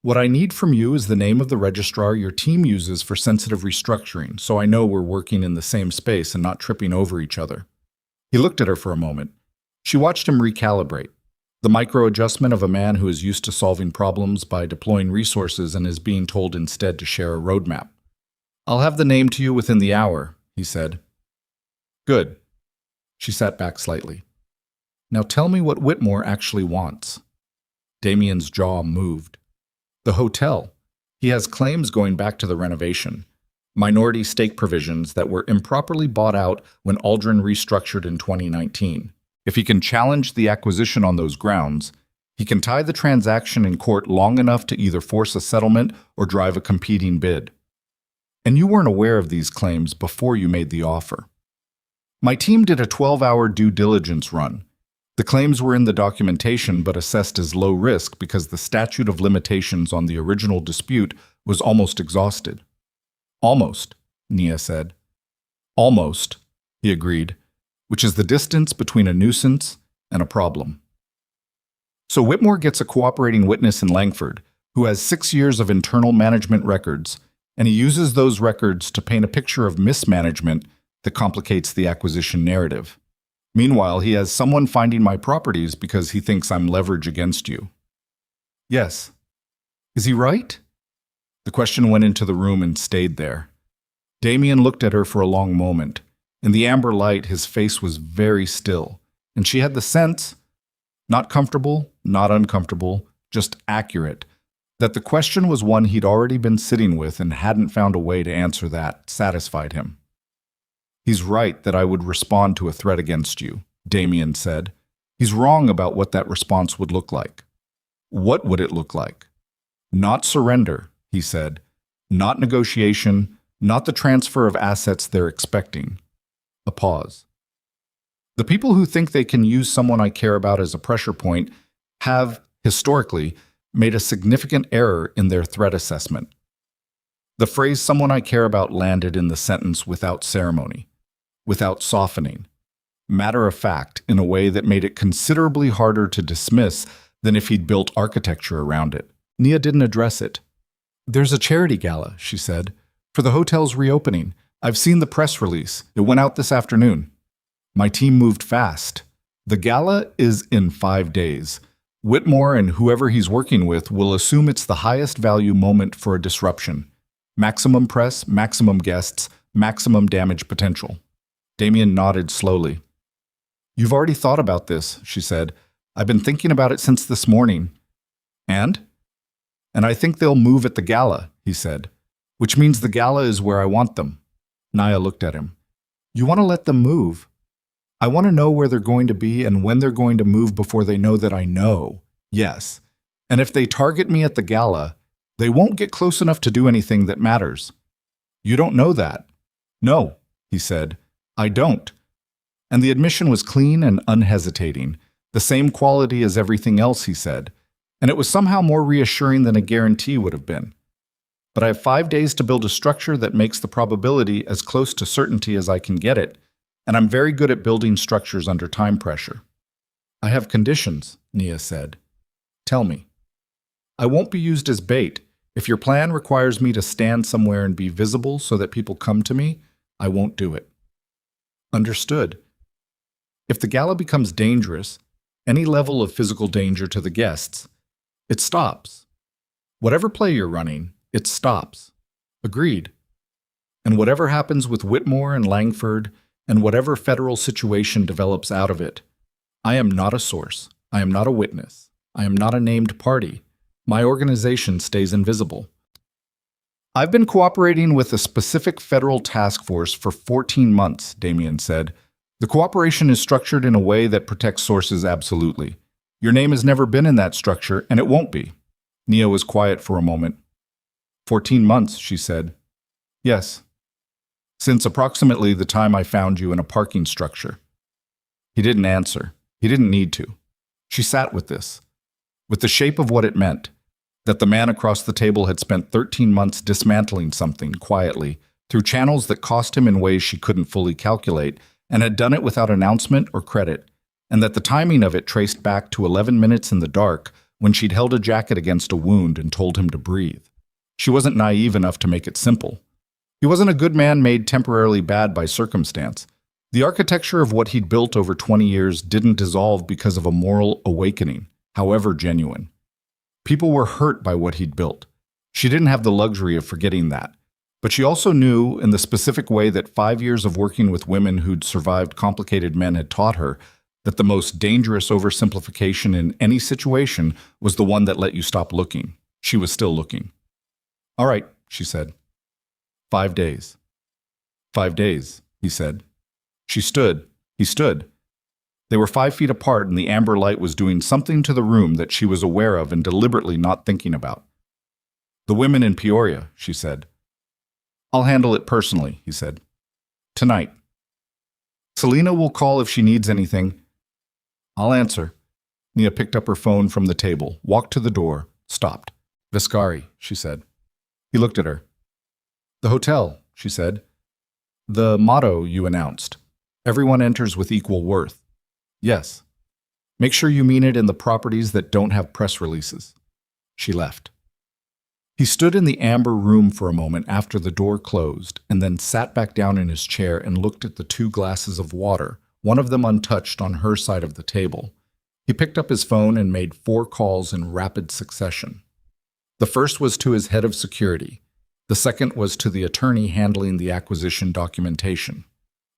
What I need from you is the name of the registrar your team uses for sensitive restructuring, so I know we're working in the same space and not tripping over each other. He looked at her for a moment. She watched him recalibrate. The micro-adjustment of a man who is used to solving problems by deploying resources and is being told instead to share a roadmap. "I'll have the name to you within the hour," he said. "Good." She sat back slightly. "Now tell me what Whitmore actually wants." Damien's jaw moved. "The hotel. He has claims going back to the renovation. Minority stake provisions that were improperly bought out when Aldrin restructured in 2019. If he can challenge the acquisition on those grounds, he can tie the transaction in court long enough to either force a settlement or drive a competing bid. And you weren't aware of these claims before you made the offer. My team did a 12-hour due diligence run. The claims were in the documentation but assessed as low risk because the statute of limitations on the original dispute was almost exhausted." "Almost," Nia said. "Almost," he agreed, which is the distance between a nuisance and a problem. So Whitmore gets a cooperating witness in Langford who has 6 years of internal management records, and he uses those records to paint a picture of mismanagement that complicates the acquisition narrative. Meanwhile, he has someone finding my properties because he thinks I'm leverage against you. Yes. Is he right? The question went into the room and stayed there. Damien looked at her for a long moment. In the amber light, his face was very still, and she had the sense, not comfortable, not uncomfortable, just accurate, that the question was one he'd already been sitting with and hadn't found a way to answer that satisfied him. He's right that I would respond to a threat against you, Damien said. He's wrong about what that response would look like. What would it look like? Not surrender, he said. Not negotiation, not the transfer of assets they're expecting. A pause. The people who think they can use someone I care about as a pressure point have, historically, made a significant error in their threat assessment. The phrase "someone I care about" landed in the sentence without ceremony, without softening, matter of fact, in a way that made it considerably harder to dismiss than if he'd built architecture around it. Nia didn't address it. "There's a charity gala," she said, "for the hotel's reopening. I've seen the press release. It went out this afternoon. My team moved fast. The gala is in 5 days. Whitmore and whoever he's working with will assume it's the highest value moment for a disruption. Maximum press, maximum guests, maximum damage potential." Damien nodded slowly. "You've already thought about this," she said. "I've been thinking about it since this morning." "And?" "And I think they'll move at the gala," he said, "which means the gala is where I want them." Nia looked at him. "You want to let them move?" "I want to know where they're going to be and when they're going to move before they know that I know. Yes. And if they target me at the gala, they won't get close enough to do anything that matters." "You don't know that." "No," he said. "I don't." And the admission was clean and unhesitating, the same quality as everything else he said, and it was somehow more reassuring than a guarantee would have been. "But I have 5 days to build a structure that makes the probability as close to certainty as I can get it, and I'm very good at building structures under time pressure." "I have conditions," Nia said. "Tell me." "I won't be used as bait. If your plan requires me to stand somewhere and be visible so that people come to me, I won't do it." "Understood." "If the gala becomes dangerous, any level of physical danger to the guests, it stops. Whatever play you're running, it stops." "Agreed." "And whatever happens with Whitmore and Langford, and whatever federal situation develops out of it, I am not a source. I am not a witness. I am not a named party. My organization stays invisible." "I've been cooperating with a specific federal task force for 14 months, Damien said. "The cooperation is structured in a way that protects sources absolutely. Your name has never been in that structure, and it won't be." Nia was quiet for a moment. 14 months, she said. "Yes. Since approximately the time I found you in a parking structure." He didn't answer. He didn't need to. She sat with this, with the shape of what it meant, that the man across the table had spent 13 months dismantling something quietly, through channels that cost him in ways she couldn't fully calculate, and had done it without announcement or credit, and that the timing of it traced back to 11 minutes in the dark when she'd held a jacket against a wound and told him to breathe. She wasn't naive enough to make it simple. He wasn't a good man made temporarily bad by circumstance. The architecture of what he'd built over 20 years didn't dissolve because of a moral awakening. however genuine. People were hurt by what he'd built. She didn't have the luxury of forgetting that. But she also knew, in the specific way that 5 years of working with women who'd survived complicated men had taught her, that the most dangerous oversimplification in any situation was the one that let you stop looking. She was still looking. "All right," she said. 5 days. 5 days, he said. She stood. He stood. They were 5 feet apart, and the amber light was doing something to the room that she was aware of and deliberately not thinking about. "The women in Peoria," she said. "I'll handle it personally," he said. "Tonight. Selena will call if she needs anything." "I'll answer." Nia picked up her phone from the table, walked to the door, stopped. "Viscari," she said. He looked at her. "The hotel," she said. "The motto you announced. Everyone enters with equal worth." "Yes. Make sure you mean it in the properties that don't have press releases." She left. He stood in the amber room for a moment after the door closed, and then sat back down in his chair and looked at the 2 glasses of water, one of them untouched on her side of the table. He picked up his phone and made 4 calls in rapid succession. The first was to his head of security. The second was to the attorney handling the acquisition documentation.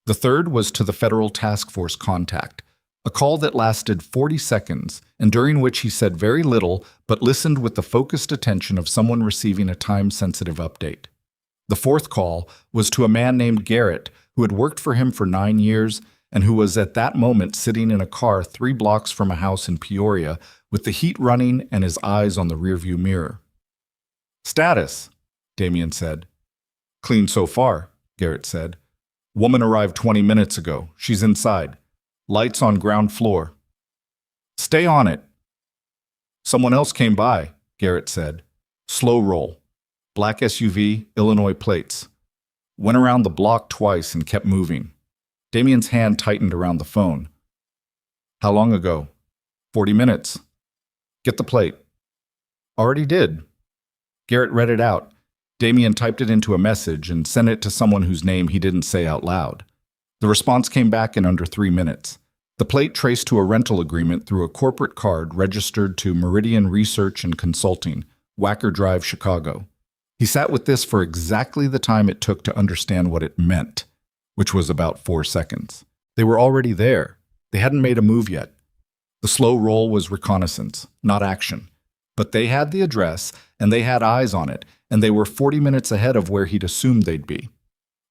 The third was to the federal task force contact, a call that lasted 40 seconds, and during which he said very little but listened with the focused attention of someone receiving a time-sensitive update. The fourth call was to a man named Garrett, who had worked for him for 9 years and who was at that moment sitting in a car 3 blocks from a house in Peoria with the heat running and his eyes on the rearview mirror. "Status," Damien said. "Clean so far," Garrett said. "Woman arrived 20 minutes ago. She's inside. Lights on ground floor." "Stay on it." "Someone else came by," Garrett said. "Slow roll. Black SUV, Illinois plates. Went around the block twice and kept moving." Damien's hand tightened around the phone. "How long ago?" 40 minutes. "Get the plate." "Already did." Garrett read it out. Damien typed it into a message and sent it to someone whose name he didn't say out loud. The response came back in under 3 minutes. The plate traced to a rental agreement through a corporate card registered to Meridian Research and Consulting, Wacker Drive, Chicago. He sat with this for exactly the time it took to understand what it meant, which was about 4 seconds. They were already there. They hadn't made a move yet. The slow roll was reconnaissance, not action. But they had the address, and they had eyes on it, and they were 40 minutes ahead of where he'd assumed they'd be.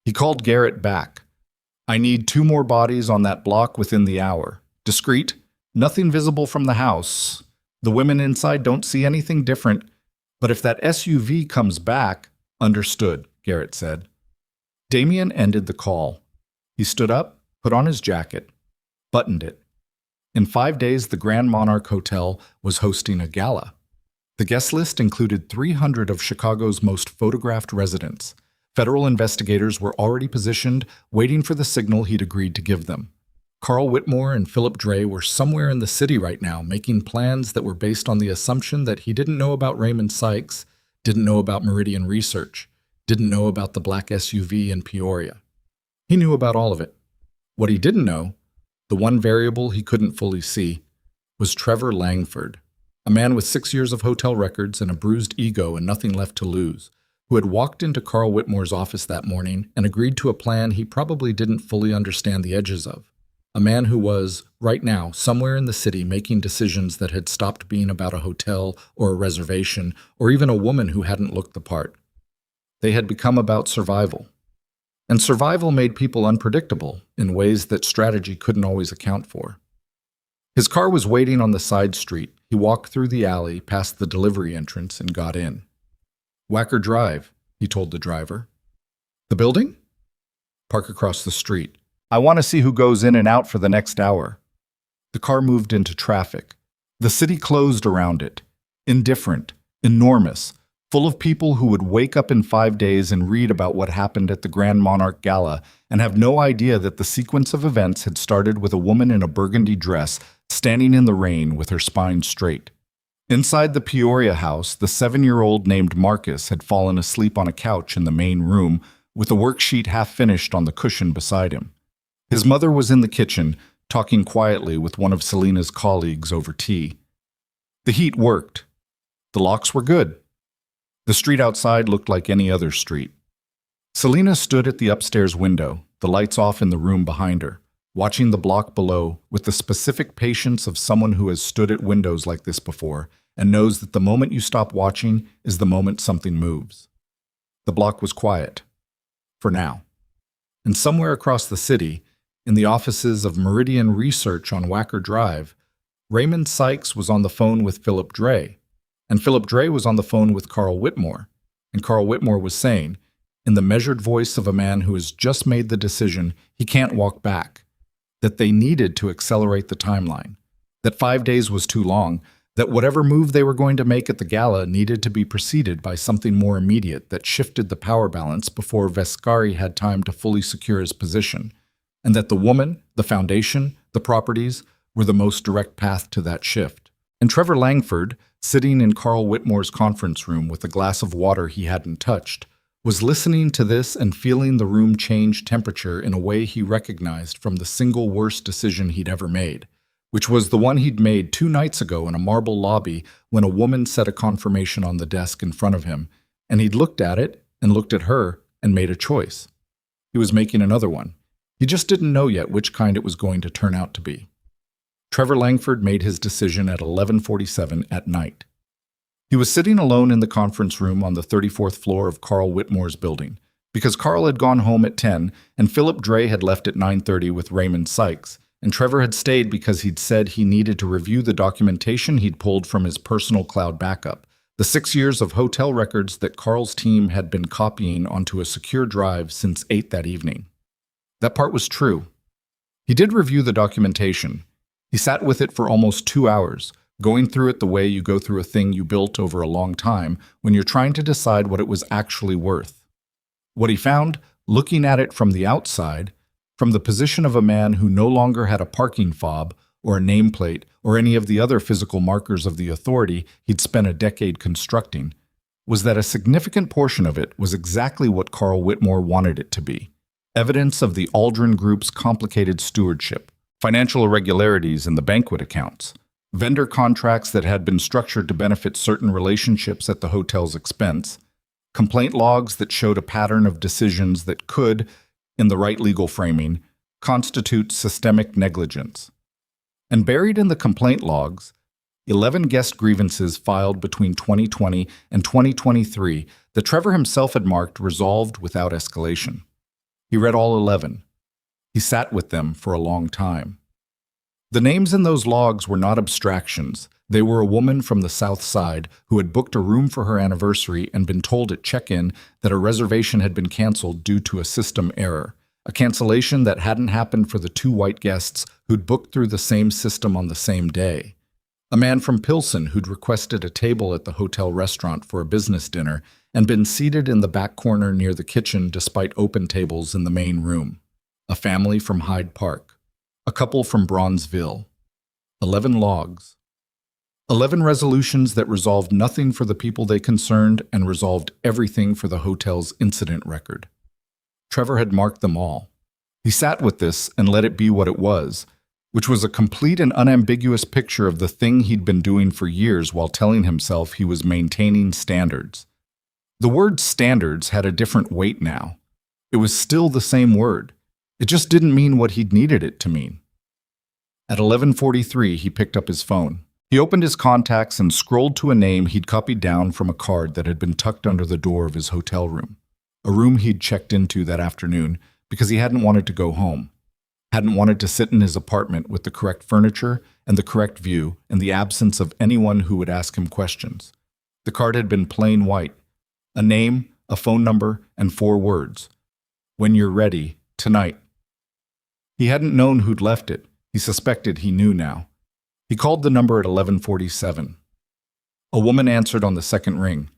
He called Garrett back. "I need 2 more bodies on that block within the hour. Discreet, nothing visible from the house. The women inside don't see anything different. But if that SUV comes back..." "Understood," Garrett said. Damien ended the call. He stood up, put on his jacket, buttoned it. In 5 days, the Grand Monarch Hotel was hosting a gala. The guest list included 300 of Chicago's most photographed residents. Federal investigators were already positioned, waiting for the signal he'd agreed to give them. Carl Whitmore and Philip Dre were somewhere in the city right now, making plans that were based on the assumption that he didn't know about Raymond Sykes, didn't know about Meridian Research, didn't know about the black SUV in Peoria. He knew about all of it. What he didn't know, the one variable he couldn't fully see, was Trevor Langford, a man with 6 years of hotel records and a bruised ego and nothing left to lose, who had walked into Carl Whitmore's office that morning and agreed to a plan he probably didn't fully understand the edges of. A man who was, right now, somewhere in the city making decisions that had stopped being about a hotel or a reservation or even a woman who hadn't looked the part. They had become about survival. And survival made people unpredictable in ways that strategy couldn't always account for. His car was waiting on the side street. He walked through the alley, past the delivery entrance, and got in. "Wacker Drive," he told the driver. "The building?" "Park across the street. I want to see who goes in and out for the next hour." The car moved into traffic. The city closed around it. Indifferent, enormous, full of people who would wake up in 5 days and read about what happened at the Grand Monarch Gala and have no idea that the sequence of events had started with a woman in a burgundy dress standing in the rain with her spine straight. Inside the Peoria house, the 7-year-old named Marcus had fallen asleep on a couch in the main room with a worksheet half finished on the cushion beside him. His mother was in the kitchen, talking quietly with one of Selena's colleagues over tea. The heat worked. The locks were good. The street outside looked like any other street. Selena stood at the upstairs window, the lights off in the room behind her, watching the block below with the specific patience of someone who has stood at windows like this before and knows that the moment you stop watching is the moment something moves. The block was quiet. For now. And somewhere across the city, in the offices of Meridian Research on Wacker Drive, Raymond Sykes was on the phone with Philip Dre, and Philip Dre was on the phone with Carl Whitmore, and Carl Whitmore was saying, in the measured voice of a man who has just made the decision he can't walk back, that they needed to accelerate the timeline, that 5 days was too long, that whatever move they were going to make at the gala needed to be preceded by something more immediate that shifted the power balance before Vescari had time to fully secure his position, and that the woman, the foundation, the properties were the most direct path to that shift. And Trevor Langford, sitting in Carl Whitmore's conference room with a glass of water he hadn't touched, was listening to this and feeling the room change temperature in a way he recognized from the single worst decision he'd ever made, which was the one he'd made 2 nights ago in a marble lobby when a woman set a confirmation on the desk in front of him, and he'd looked at it and looked at her and made a choice. He was making another one. He just didn't know yet which kind it was going to turn out to be. Trevor Langford made his decision at 11:47 at night. He was sitting alone in the conference room on the 34th floor of Carl Whitmore's building, because Carl had gone home at 10 and Philip Dre had left at 9:30 with Raymond Sykes, and Trevor had stayed because he'd said he needed to review the documentation he'd pulled from his personal cloud backup, the 6 years of hotel records that Carl's team had been copying onto a secure drive since 8 that evening. That part was true. He did review the documentation. He sat with it for almost 2 hours, going through it the way you go through a thing you built over a long time when you're trying to decide what it was actually worth. What he found, looking at it from the outside, from the position of a man who no longer had a parking fob or a nameplate or any of the other physical markers of the authority he'd spent a decade constructing, was that a significant portion of it was exactly what Carl Whitmore wanted it to be: evidence of the Aldrin Group's complicated stewardship, financial irregularities in the banquet accounts, vendor contracts that had been structured to benefit certain relationships at the hotel's expense, complaint logs that showed a pattern of decisions that could, in the right legal framing, constitute systemic negligence. And buried in the complaint logs, 11 guest grievances filed between 2020 and 2023 that Trevor himself had marked resolved without escalation. He read all 11. He sat with them for a long time. The names in those logs were not abstractions. They were a woman from the South Side who had booked a room for her anniversary and been told at check-in that a reservation had been canceled due to a system error, a cancellation that hadn't happened for the 2 white guests who'd booked through the same system on the same day. A man from Pilsen who'd requested a table at the hotel restaurant for a business dinner and been seated in the back corner near the kitchen despite open tables in the main room. A family from Hyde Park. A couple from Bronzeville. 11 logs. 11 resolutions that resolved nothing for the people they concerned and resolved everything for the hotel's incident record. Trevor had marked them all. He sat with this and let it be what it was, which was a complete and unambiguous picture of the thing he'd been doing for years while telling himself he was maintaining standards. The word standards had a different weight now. It was still the same word. It just didn't mean what he'd needed it to mean. At 11:43, he picked up his phone. He opened his contacts and scrolled to a name he'd copied down from a card that had been tucked under the door of his hotel room, a room he'd checked into that afternoon because he hadn't wanted to go home, hadn't wanted to sit in his apartment with the correct furniture and the correct view and the absence of anyone who would ask him questions. The card had been plain white, a name, a phone number, and 4 words. When you're ready, tonight. He hadn't known who'd left it. He suspected he knew now. He called the number at 11:47. A woman answered on the second ring.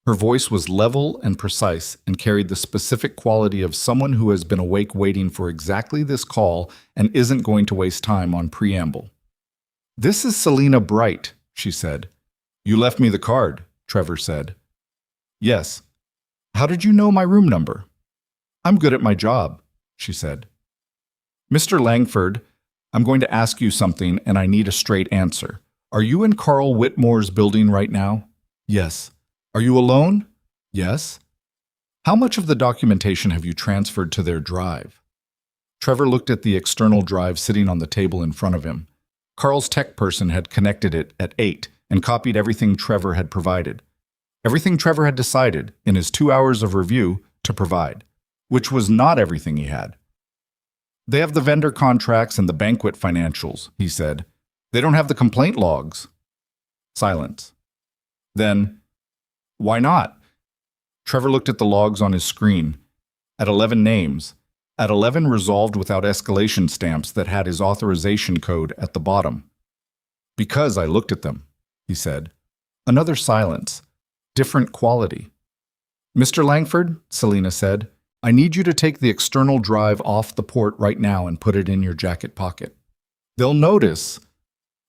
Her voice was level and precise and carried the specific quality of someone who has been awake waiting for exactly this call and isn't going to waste time on preamble. "This is Selena Bright," she said. "You left me the card," Trevor said. "Yes. How did you know my room number?" "I'm good at my job," she said. "Mr. Langford, I'm going to ask you something and I need a straight answer. Are you in Carl Whitmore's building right now? Yes. Are you alone? Yes. How much of the documentation have you transferred to their drive? Trevor looked at the external drive sitting on the table in front of him. Carl's tech person had connected it at 8 and copied everything Trevor had provided. Everything Trevor had decided, in his 2 hours of review, to provide, which was not everything he had. They have the vendor contracts and the banquet financials, he said. They don't have the complaint logs. Silence. Then, why not? Trevor looked at the logs on his screen. At 11 names. At 11 resolved without escalation stamps that had his authorization code at the bottom. Because I looked at them, he said. Another silence. Different quality. Mr. Langford, Selina said, I need you to take the external drive off the port right now and put it in your jacket pocket. They'll notice.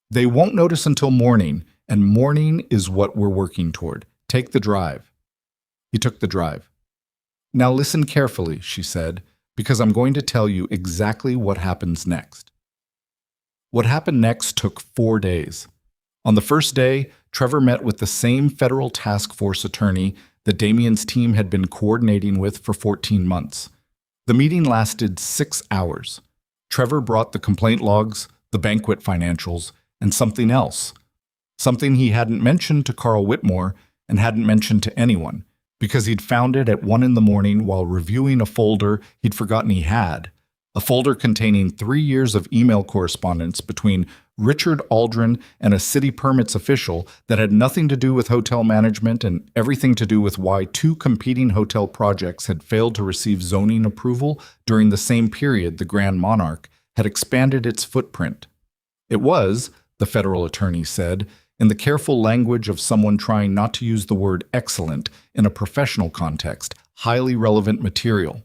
They won't notice until morning, and morning is what we're working toward. Take the drive. He took the drive. Now listen carefully, she said, because I'm going to tell you exactly what happens next. What happened next took 4 days. On the first day, Trevor met with the same federal task force attorney that Damien's team had been coordinating with for 14 months. The meeting lasted 6 hours. Trevor brought the complaint logs, the banquet financials, and something else. Something he hadn't mentioned to Carl Whitmore and hadn't mentioned to anyone, because he'd found it at 1 a.m. while reviewing a folder he'd forgotten he had. A folder containing 3 years of email correspondence between Richard Aldrin and a city permits official that had nothing to do with hotel management and everything to do with why 2 competing hotel projects had failed to receive zoning approval during the same period the Grand Monarch had expanded its footprint. It was, the federal attorney said, in the careful language of someone trying not to use the word excellent in a professional context, highly relevant material.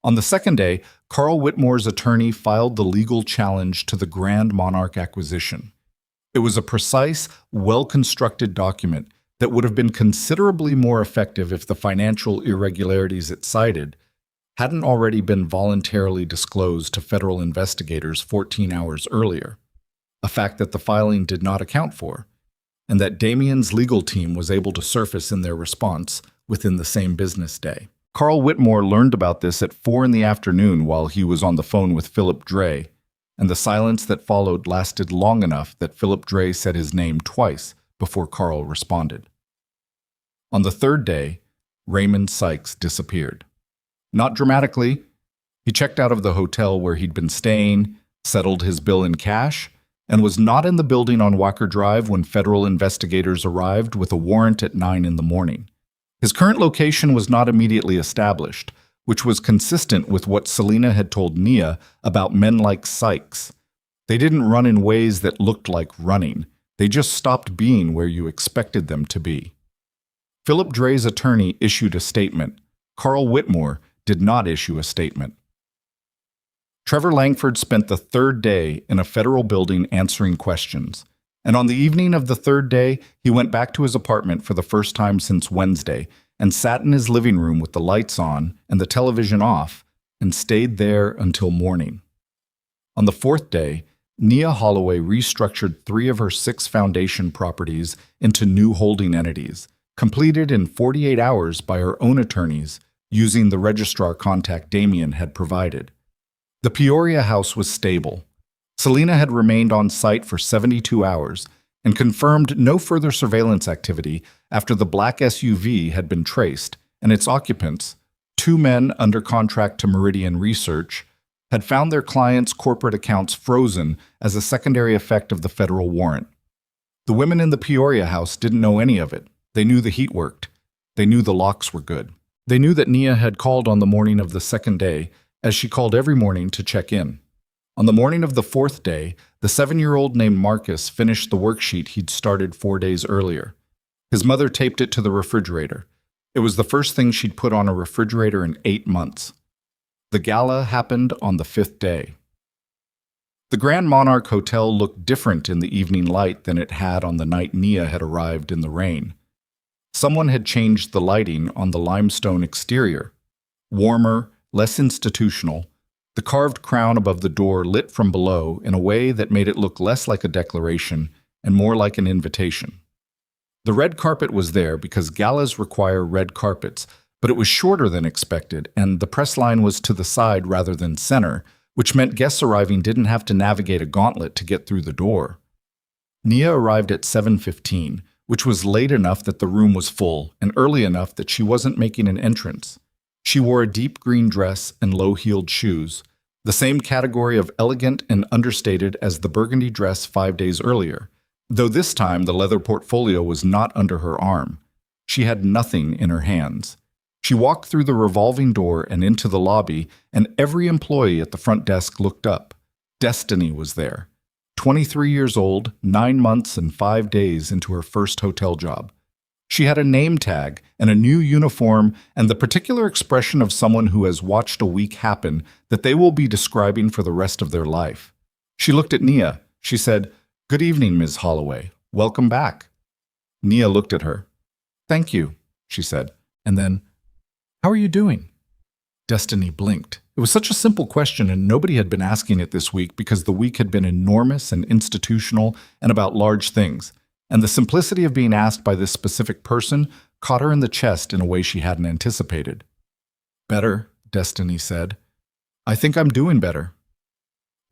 On the second day, Carl Whitmore's attorney filed the legal challenge to the Grand Monarch acquisition. It was a precise, well-constructed document that would have been considerably more effective if the financial irregularities it cited hadn't already been voluntarily disclosed to federal investigators 14 hours earlier, a fact that the filing did not account for, and that Damien's legal team was able to surface in their response within the same business day. Carl Whitmore learned about this at 4 p.m. while he was on the phone with Philip Dre, and the silence that followed lasted long enough that Philip Dre said his name twice before Carl responded. On the third day, Raymond Sykes disappeared. Not dramatically. He checked out of the hotel where he'd been staying, settled his bill in cash, and was not in the building on Walker Drive when federal investigators arrived with a warrant at 9 a.m. His current location was not immediately established, which was consistent with what Selina had told Nia about men like Sykes. They didn't run in ways that looked like running. They just stopped being where you expected them to be. Philip Dre's attorney issued a statement. Carl Whitmore did not issue a statement. Trevor Langford spent the third day in a federal building answering questions. And on the evening of the third day, he went back to his apartment for the first time since Wednesday and sat in his living room with the lights on and the television off and stayed there until morning. On the fourth day, Nia Holloway restructured 3 of her 6 foundation properties into new holding entities, completed in 48 hours by her own attorneys using the registrar contact Damien had provided. The Peoria house was stable. Selina had remained on site for 72 hours and confirmed no further surveillance activity after the black SUV had been traced and its occupants, 2 men under contract to Meridian Research, had found their clients' corporate accounts frozen as a secondary effect of the federal warrant. The women in the Peoria house didn't know any of it. They knew the heat worked. They knew the locks were good. They knew that Nia had called on the morning of the second day, as she called every morning to check in. On the morning of the fourth day, the 7-year-old named Marcus finished the worksheet he'd started 4 days earlier. His mother taped it to the refrigerator. It was the first thing she'd put on a refrigerator in 8 months. The gala happened on the 5th day. The Grand Monarch Hotel looked different in the evening light than it had on the night Nia had arrived in the rain. Someone had changed the lighting on the limestone exterior. Warmer, less institutional, the carved crown above the door lit from below in a way that made it look less like a declaration and more like an invitation. The red carpet was there because galas require red carpets, but it was shorter than expected, and the press line was to the side rather than center, which meant guests arriving didn't have to navigate a gauntlet to get through the door. Nia arrived at 7:15, which was late enough that the room was full and early enough that she wasn't making an entrance. She wore a deep green dress and low-heeled shoes, the same category of elegant and understated as the burgundy dress 5 days earlier, though this time the leather portfolio was not under her arm. She had nothing in her hands. She walked through the revolving door and into the lobby, and every employee at the front desk looked up. Destiny was there. 23 years old, 9 months and 5 days into her first hotel job. She had a name tag and a new uniform and the particular expression of someone who has watched a week happen that they will be describing for the rest of their life. She looked at Nia. She said, "Good evening, Ms. Holloway. Welcome back." Nia looked at her. "Thank you," she said, and then, "How are you doing?" Destiny blinked. It was such a simple question, and nobody had been asking it this week because the week had been enormous and institutional and about large things, and the simplicity of being asked by this specific person caught her in the chest in a way she hadn't anticipated. "Better," Destiny said. "I think I'm doing better."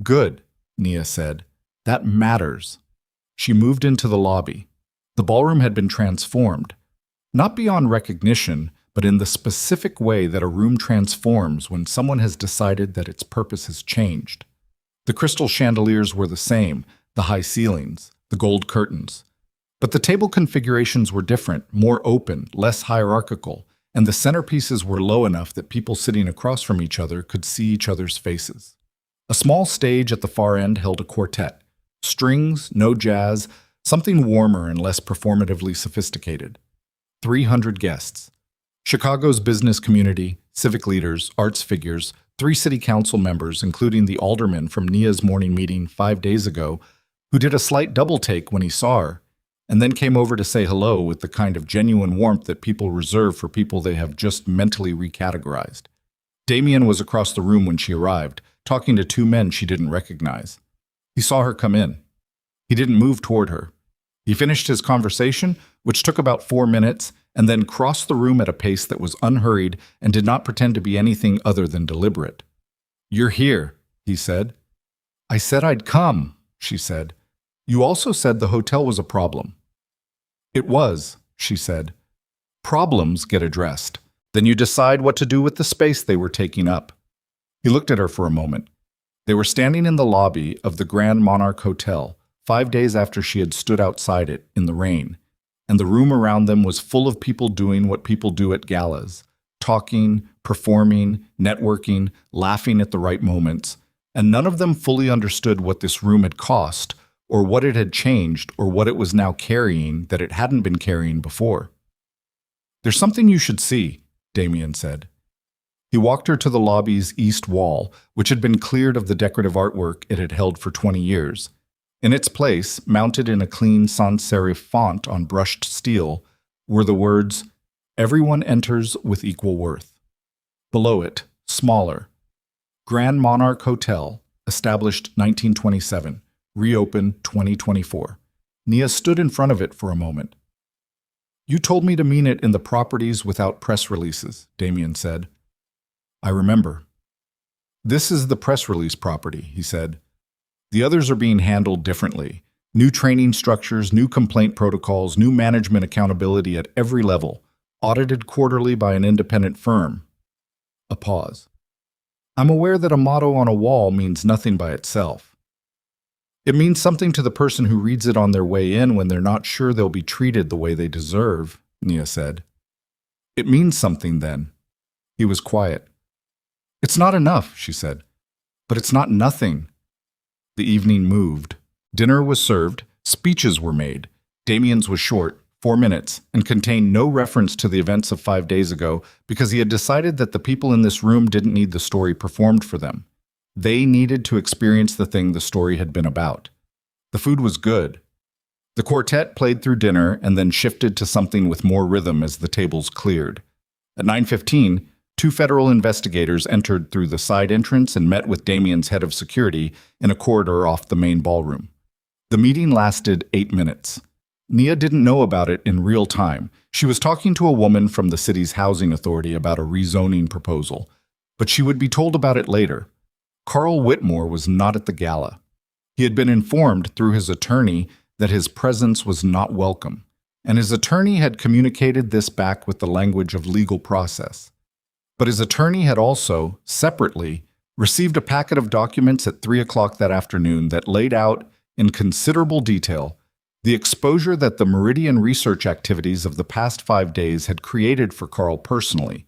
"Good," Nia said. "That matters." She moved into the lobby. The ballroom had been transformed, not beyond recognition, but in the specific way that a room transforms when someone has decided that its purpose has changed. The crystal chandeliers were the same, the high ceilings, the gold curtains. But the table configurations were different, more open, less hierarchical, and the centerpieces were low enough that people sitting across from each other could see each other's faces. A small stage at the far end held a quartet. Strings, no jazz, something warmer and less performatively sophisticated. 300 guests. Chicago's business community, civic leaders, arts figures, 3 city council members, including the alderman from Nia's morning meeting 5 days ago, who did a slight double take when he saw her, and then came over to say hello with the kind of genuine warmth that people reserve for people they have just mentally recategorized. Damien was across the room when she arrived, talking to 2 men she didn't recognize. He saw her come in. He didn't move toward her. He finished his conversation, which took about 4 minutes, and then crossed the room at a pace that was unhurried and did not pretend to be anything other than deliberate. "You're here," he said. "I said I'd come," she said. "You also said the hotel was a problem." "It was," she said. "Problems get addressed. Then you decide what to do with the space they were taking up." He looked at her for a moment. They were standing in the lobby of the Grand Monarch Hotel, 5 days after she had stood outside it in the rain, and the room around them was full of people doing what people do at galas, talking, performing, networking, laughing at the right moments, and none of them fully understood what this room had cost, or what it had changed, or what it was now carrying that it hadn't been carrying before. "There's something you should see," Damien said. He walked her to the lobby's east wall, which had been cleared of the decorative artwork it had held for 20 years. In its place, mounted in a clean sans-serif font on brushed steel, were the words, "Everyone enters with equal worth." Below it, smaller, Grand Monarch Hotel, established 1927, reopened 2024. Nia stood in front of it for a moment. "You told me to mean it in the properties without press releases," Damien said. "I remember." "This is the press release property," he said. "The others are being handled differently. New training structures, new complaint protocols, new management accountability at every level, audited quarterly by an independent firm." A pause. "I'm aware that a motto on a wall means nothing by itself. It means something to the person who reads it on their way in when they're not sure they'll be treated the way they deserve," Nia said. "It means something then." He was quiet. "It's not enough," she said. "But it's not nothing." The evening moved. Dinner was served, speeches were made. Damien's was short, 4 minutes, and contained no reference to the events of 5 days ago because he had decided that the people in this room didn't need the story performed for them. They needed to experience the thing the story had been about. The food was good. The quartet played through dinner and then shifted to something with more rhythm as the tables cleared. At 9:15, 2 federal investigators entered through the side entrance and met with Damien's head of security in a corridor off the main ballroom. The meeting lasted 8 minutes. Nia didn't know about it in real time. She was talking to a woman from the city's housing authority about a rezoning proposal, but she would be told about it later. Carl Whitmore was not at the gala. He had been informed through his attorney that his presence was not welcome, and his attorney had communicated this back with the language of legal process. But his attorney had also, separately, received a packet of documents at 3 o'clock that afternoon that laid out, in considerable detail, the exposure that the Meridian research activities of the past 5 days had created for Carl personally,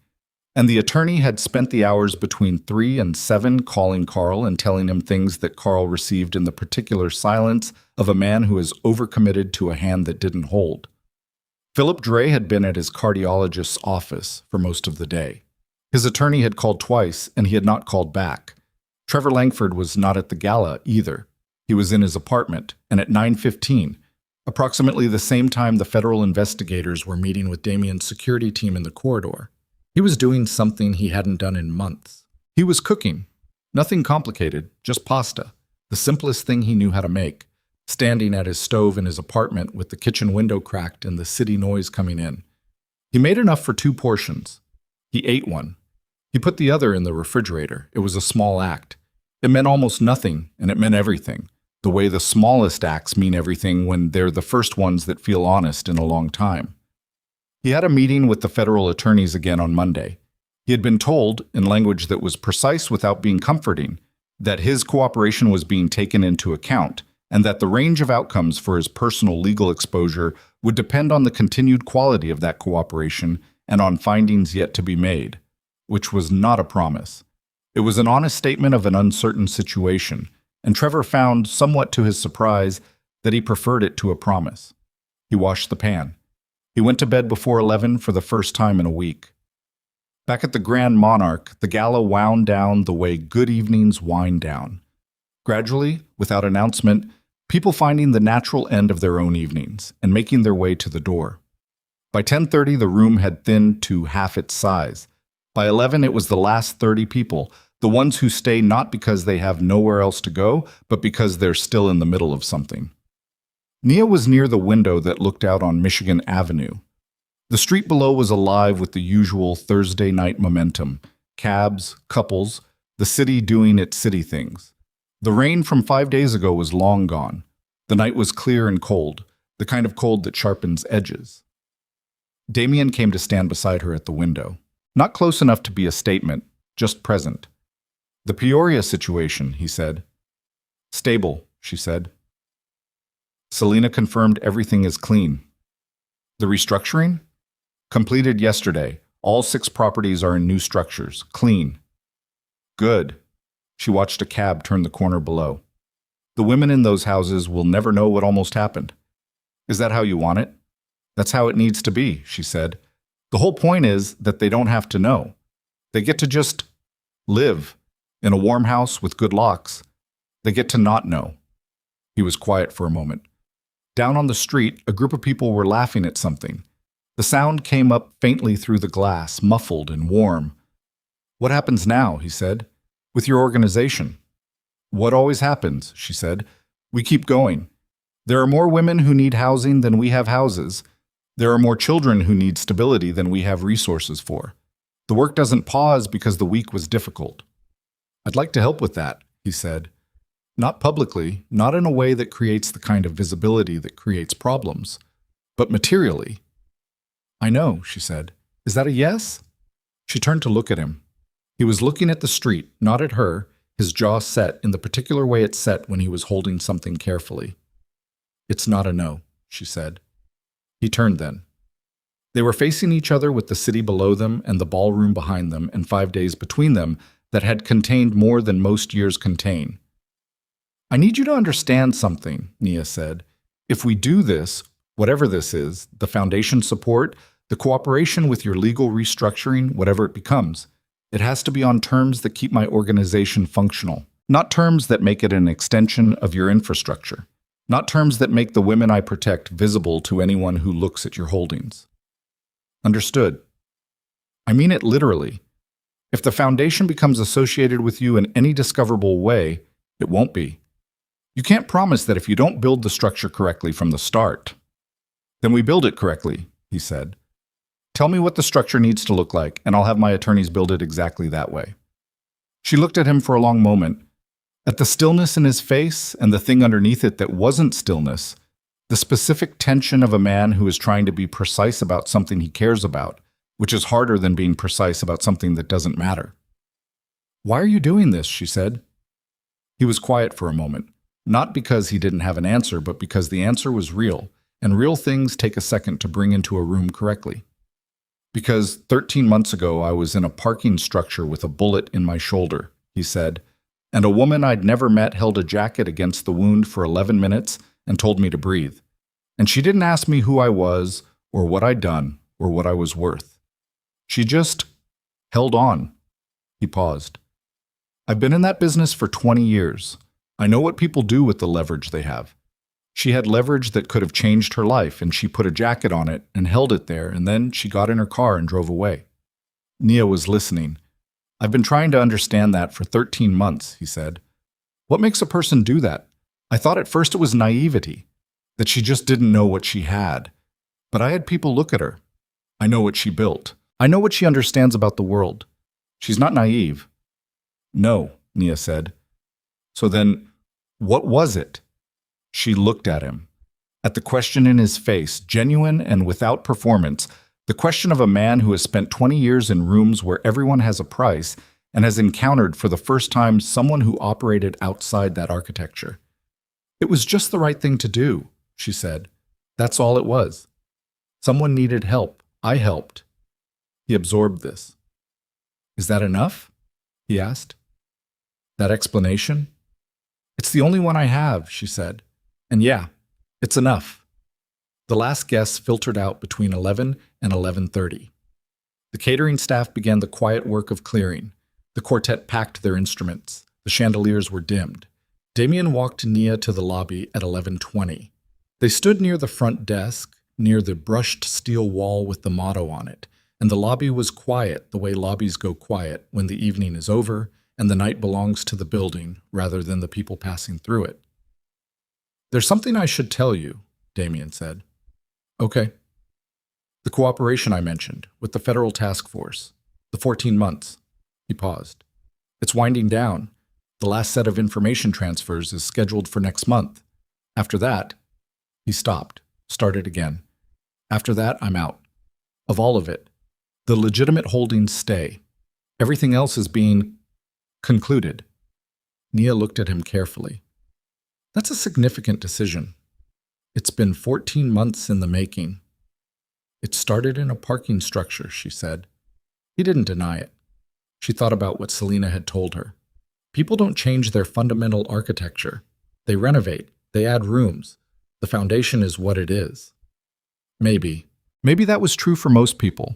and the attorney had spent the hours between 3 and 7 calling Carl and telling him things that Carl received in the particular silence of a man who is overcommitted to a hand that didn't hold. Philip Dre had been at his cardiologist's office for most of the day. His attorney had called twice, and he had not called back. Trevor Langford was not at the gala either. He was in his apartment, and at 9:15, approximately the same time the federal investigators were meeting with Damien's security team in the corridor, he was doing something he hadn't done in months. He was cooking. Nothing complicated, just pasta, the simplest thing he knew how to make, standing at his stove in his apartment with the kitchen window cracked and the city noise coming in. He made enough for 2 portions. He ate one. He put the other in the refrigerator. It was a small act. It meant almost nothing, and it meant everything. The way the smallest acts mean everything when they're the first ones that feel honest in a long time. He had a meeting with the federal attorneys again on Monday. He had been told, in language that was precise without being comforting, that his cooperation was being taken into account, and that the range of outcomes for his personal legal exposure would depend on the continued quality of that cooperation and on findings yet to be made, which was not a promise. It was an honest statement of an uncertain situation, and Trevor found, somewhat to his surprise, that he preferred it to a promise. He washed the pan. He went to bed before 11 for the first time in a week. Back at the Grand Monarch, the gala wound down the way good evenings wind down. Gradually, without announcement, people finding the natural end of their own evenings and making their way to the door. By 10:30, the room had thinned to half its size. By 11, it was the last 30 people, the ones who stay not because they have nowhere else to go, but because they're still in the middle of something. Nia was near the window that looked out on Michigan Avenue. The street below was alive with the usual Thursday night momentum, cabs, couples, the city doing its city things. The rain from 5 days ago was long gone. The night was clear and cold, the kind of cold that sharpens edges. Damien came to stand beside her at the window. Not close enough to be a statement, just present. "The Peoria situation," he said. "Stable," she said. Selena confirmed everything is clean. "The restructuring?" "Completed yesterday. All 6 properties are in new structures. Clean." "Good." She watched a cab turn the corner below. "The women in those houses will never know what almost happened." "Is that how you want it?" "That's how it needs to be," she said. "The whole point is that they don't have to know. They get to just live in a warm house with good locks. They get to not know." He was quiet for a moment. Down on the street, a group of people were laughing at something. The sound came up faintly through the glass, muffled and warm. "What happens now?" he said. "With your organization?" "What always happens," she said. "We keep going. There are more women who need housing than we have houses. There are more children who need stability than we have resources for. The work doesn't pause because the week was difficult." "I'd like to help with that," he said. "Not publicly, not in a way that creates the kind of visibility that creates problems, but materially." "I know," she said. "Is that a yes?" She turned to look at him. He was looking at the street, not at her, his jaw set in the particular way it set when he was holding something carefully. "It's not a no," she said. He turned then. They were facing each other with the city below them and the ballroom behind them and 5 days between them that had contained more than most years contain. "I need you to understand something," Nia said. "If we do this, whatever this is, the foundation support, the cooperation with your legal restructuring, whatever it becomes, it has to be on terms that keep my organization functional, not terms that make it an extension of your infrastructure, not terms that make the women I protect visible to anyone who looks at your holdings." "Understood." "I mean it literally. If the foundation becomes associated with you in any discoverable way, it won't be. You can't promise that if you don't build the structure correctly from the start. Then we build it correctly, he said. Tell me what the structure needs to look like, and I'll have my attorneys build it exactly that way. She looked at him for a long moment. At the stillness in his face and the thing underneath it that wasn't stillness, the specific tension of a man who is trying to be precise about something he cares about, which is harder than being precise about something that doesn't matter. Why are you doing this? She said. He was quiet for a moment, not because he didn't have an answer, but because the answer was real, and real things take a second to bring into a room correctly. Because 13 months ago I was in a parking structure with a bullet in my shoulder, he said, and a woman I'd never met held a jacket against the wound for 11 minutes and told me to breathe. And she didn't ask me who I was, or what I'd done, or what I was worth. She just held on. He paused. I've been in that business for 20 years. I know what people do with the leverage they have. She had leverage that could have changed her life, and she put a jacket on it and held it there, and then she got in her car and drove away. Nia was listening. I've been trying to understand that for 13 months, he said. What makes a person do that? I thought at first it was naivety, that she just didn't know what she had. But I had people look at her. I know what she built. I know what she understands about the world. She's not naive. No, Nia said. So then, what was it? She looked at him. At the question in his face, genuine and without performance, the question of a man who has spent 20 years in rooms where everyone has a price and has encountered for the first time someone who operated outside that architecture. It was just the right thing to do, she said. That's all it was. Someone needed help. I helped. He absorbed this. Is that enough? He asked. That explanation? It's the only one I have, she said. And yeah, it's enough. The last guests filtered out between 11 and 11:30. The catering staff began the quiet work of clearing. The quartet packed their instruments. The chandeliers were dimmed. Damien walked Nia to the lobby at 11:20. They stood near the front desk, near the brushed steel wall with the motto on it, and the lobby was quiet the way lobbies go quiet when the evening is over and the night belongs to the building rather than the people passing through it. There's something I should tell you, Damien said. Okay. The cooperation I mentioned with the federal task force, the 14 months. He paused. It's winding down. The last set of information transfers is scheduled for next month. After that, he stopped, started again. After that, I'm out. Of all of it. The legitimate holdings stay. Everything else is being concluded. Nia looked at him carefully. That's a significant decision. It's been 14 months in the making. It started in a parking structure, she said. He didn't deny it. She thought about what Selena had told her. People don't change their fundamental architecture. They renovate. They add rooms. The foundation is what it is. Maybe. Maybe that was true for most people.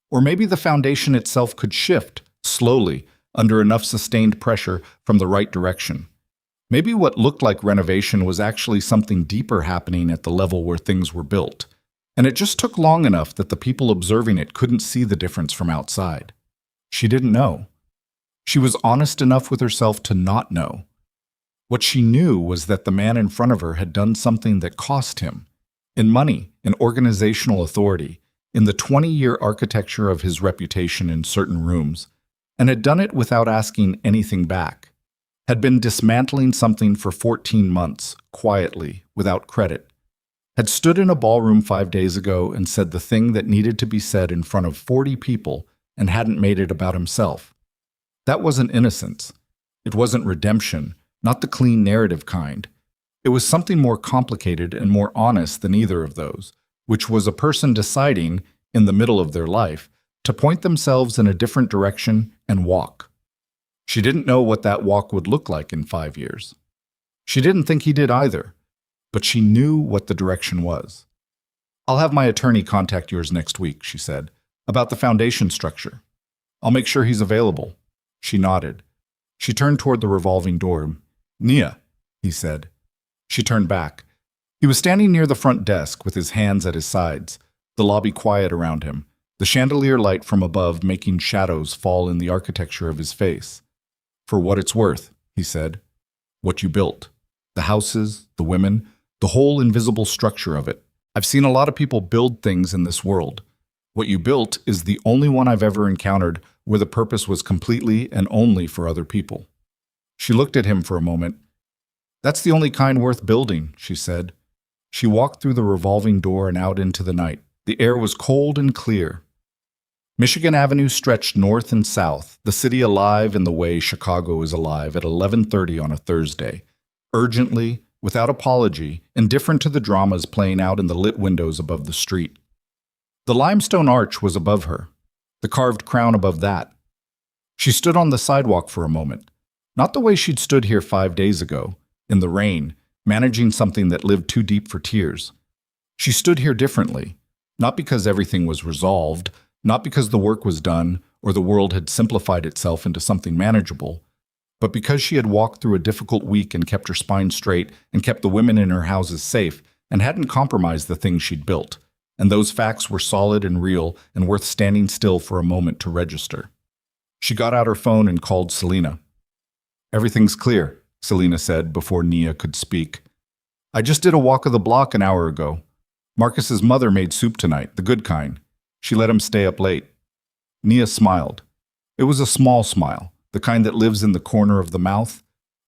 Or maybe the foundation itself could shift, slowly, under enough sustained pressure from the right direction. Maybe what looked like renovation was actually something deeper happening at the level where things were built. And it just took long enough that the people observing it couldn't see the difference from outside. She didn't know. She was honest enough with herself to not know. What she knew was that the man in front of her had done something that cost him, in money, in organizational authority, in the 20-year architecture of his reputation in certain rooms, and had done it without asking anything back, had been dismantling something for 14 months, quietly, without credit, had stood in a ballroom 5 days ago and said the thing that needed to be said in front of 40 people and hadn't made it about himself. That wasn't innocence. It wasn't redemption, not the clean narrative kind. It was something more complicated and more honest than either of those, which was a person deciding, in the middle of their life, to point themselves in a different direction and walk. She didn't know what that walk would look like in 5 years. She didn't think he did either, but she knew what the direction was. I'll have my attorney contact yours next week, she said, about the foundation structure. I'll make sure he's available. She nodded. She turned toward the revolving door. Nia, he said. She turned back. He was standing near the front desk with his hands at his sides, the lobby quiet around him, the chandelier light from above making shadows fall in the architecture of his face. For what it's worth, he said. What you built. The houses, the women, the whole invisible structure of it. I've seen a lot of people build things in this world. What you built is the only one I've ever encountered where the purpose was completely and only for other people. She looked at him for a moment. That's the only kind worth building, she said. She walked through the revolving door and out into the night. The air was cold and clear. Michigan Avenue stretched north and south, the city alive in the way Chicago is alive at 11:30 on a Thursday. Urgently, without apology, indifferent to the dramas playing out in the lit windows above the street. The limestone arch was above her, the carved crown above that. She stood on the sidewalk for a moment, not the way she'd stood here 5 days ago, in the rain, managing something that lived too deep for tears. She stood here differently, not because everything was resolved, not because the work was done or the world had simplified itself into something manageable, but because she had walked through a difficult week and kept her spine straight and kept the women in her houses safe and hadn't compromised the things she'd built. And those facts were solid and real and worth standing still for a moment to register. She got out her phone and called Selena. "Everything's clear," Selena said before Nia could speak. "I just did a walk of the block an hour ago. Marcus's mother made soup tonight, the good kind. She let him stay up late." Nia smiled. It was a small smile, the kind that lives in the corner of the mouth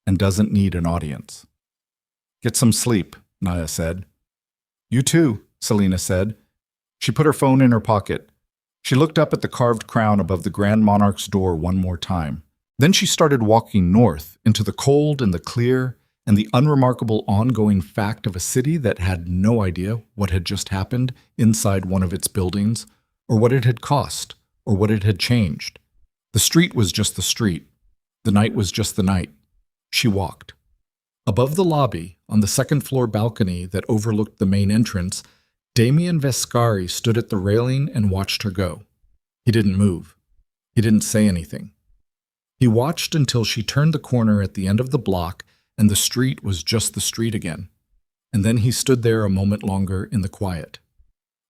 and doesn't need an audience. "Get some sleep," Nia said. "You too," Selena said. She put her phone in her pocket. She looked up at the carved crown above the Grand Monarch's door one more time. Then she started walking north into the cold and the clear and the unremarkable ongoing fact of a city that had no idea what had just happened inside one of its buildings, or what it had cost, or what it had changed. The street was just the street. The night was just the night. She walked. Above the lobby, on the second-floor balcony that overlooked the main entrance, Damien Vescari stood at the railing and watched her go. He didn't move. He didn't say anything. He watched until she turned the corner at the end of the block and the street was just the street again. And then he stood there a moment longer in the quiet.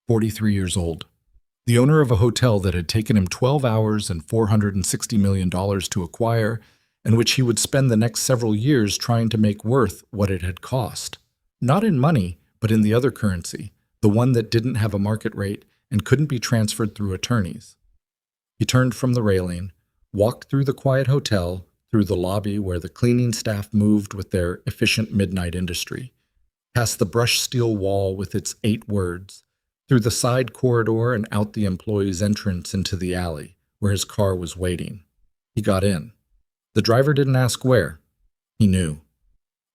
43 years old. The owner of a hotel that had taken him 12 hours and $460 million to acquire, and which he would spend the next several years trying to make worth what it had cost. Not in money, but in the other currency, the one that didn't have a market rate and couldn't be transferred through attorneys. He turned from the railing, walked through the quiet hotel, through the lobby where the cleaning staff moved with their efficient midnight industry, past the brushed steel wall with its 8 words, through the side corridor and out the employee's entrance into the alley where his car was waiting. He got in. The driver didn't ask where. He knew.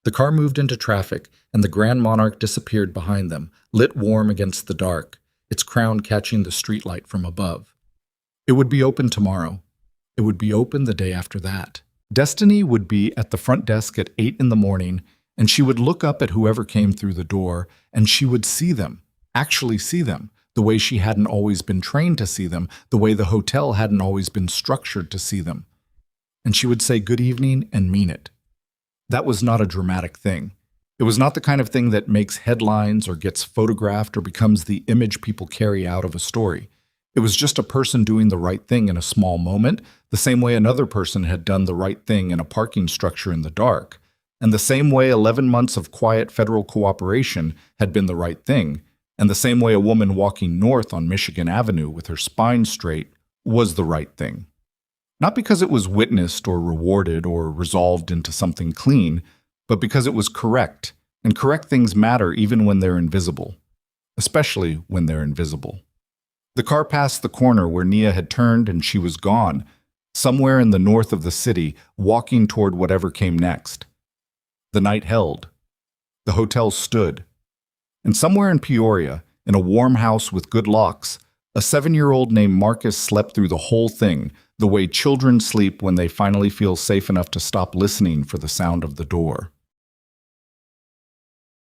The car moved into traffic, and the Grand Monarch disappeared behind them, lit warm against the dark, its crown catching the streetlight from above. It would be open tomorrow. It would be open the day after that. Destiny would be at the front desk at 8 in the morning, and she would look up at whoever came through the door, and she would see them, actually see them, the way she hadn't always been trained to see them, the way the hotel hadn't always been structured to see them. And she would say good evening and mean it. That was not a dramatic thing. It was not the kind of thing that makes headlines or gets photographed or becomes the image people carry out of a story. It was just a person doing the right thing in a small moment, the same way another person had done the right thing in a parking structure in the dark, and the same way 11 months of quiet federal cooperation had been the right thing, and the same way a woman walking north on Michigan Avenue with her spine straight was the right thing. Not because it was witnessed or rewarded or resolved into something clean, but because it was correct, and correct things matter even when they're invisible, especially when they're invisible. The car passed the corner where Nia had turned and she was gone, somewhere in the north of the city, walking toward whatever came next. The night held. The hotel stood. And somewhere in Peoria, in a warm house with good locks, a 7-year-old named Marcus slept through the whole thing, the way children sleep when they finally feel safe enough to stop listening for the sound of the door.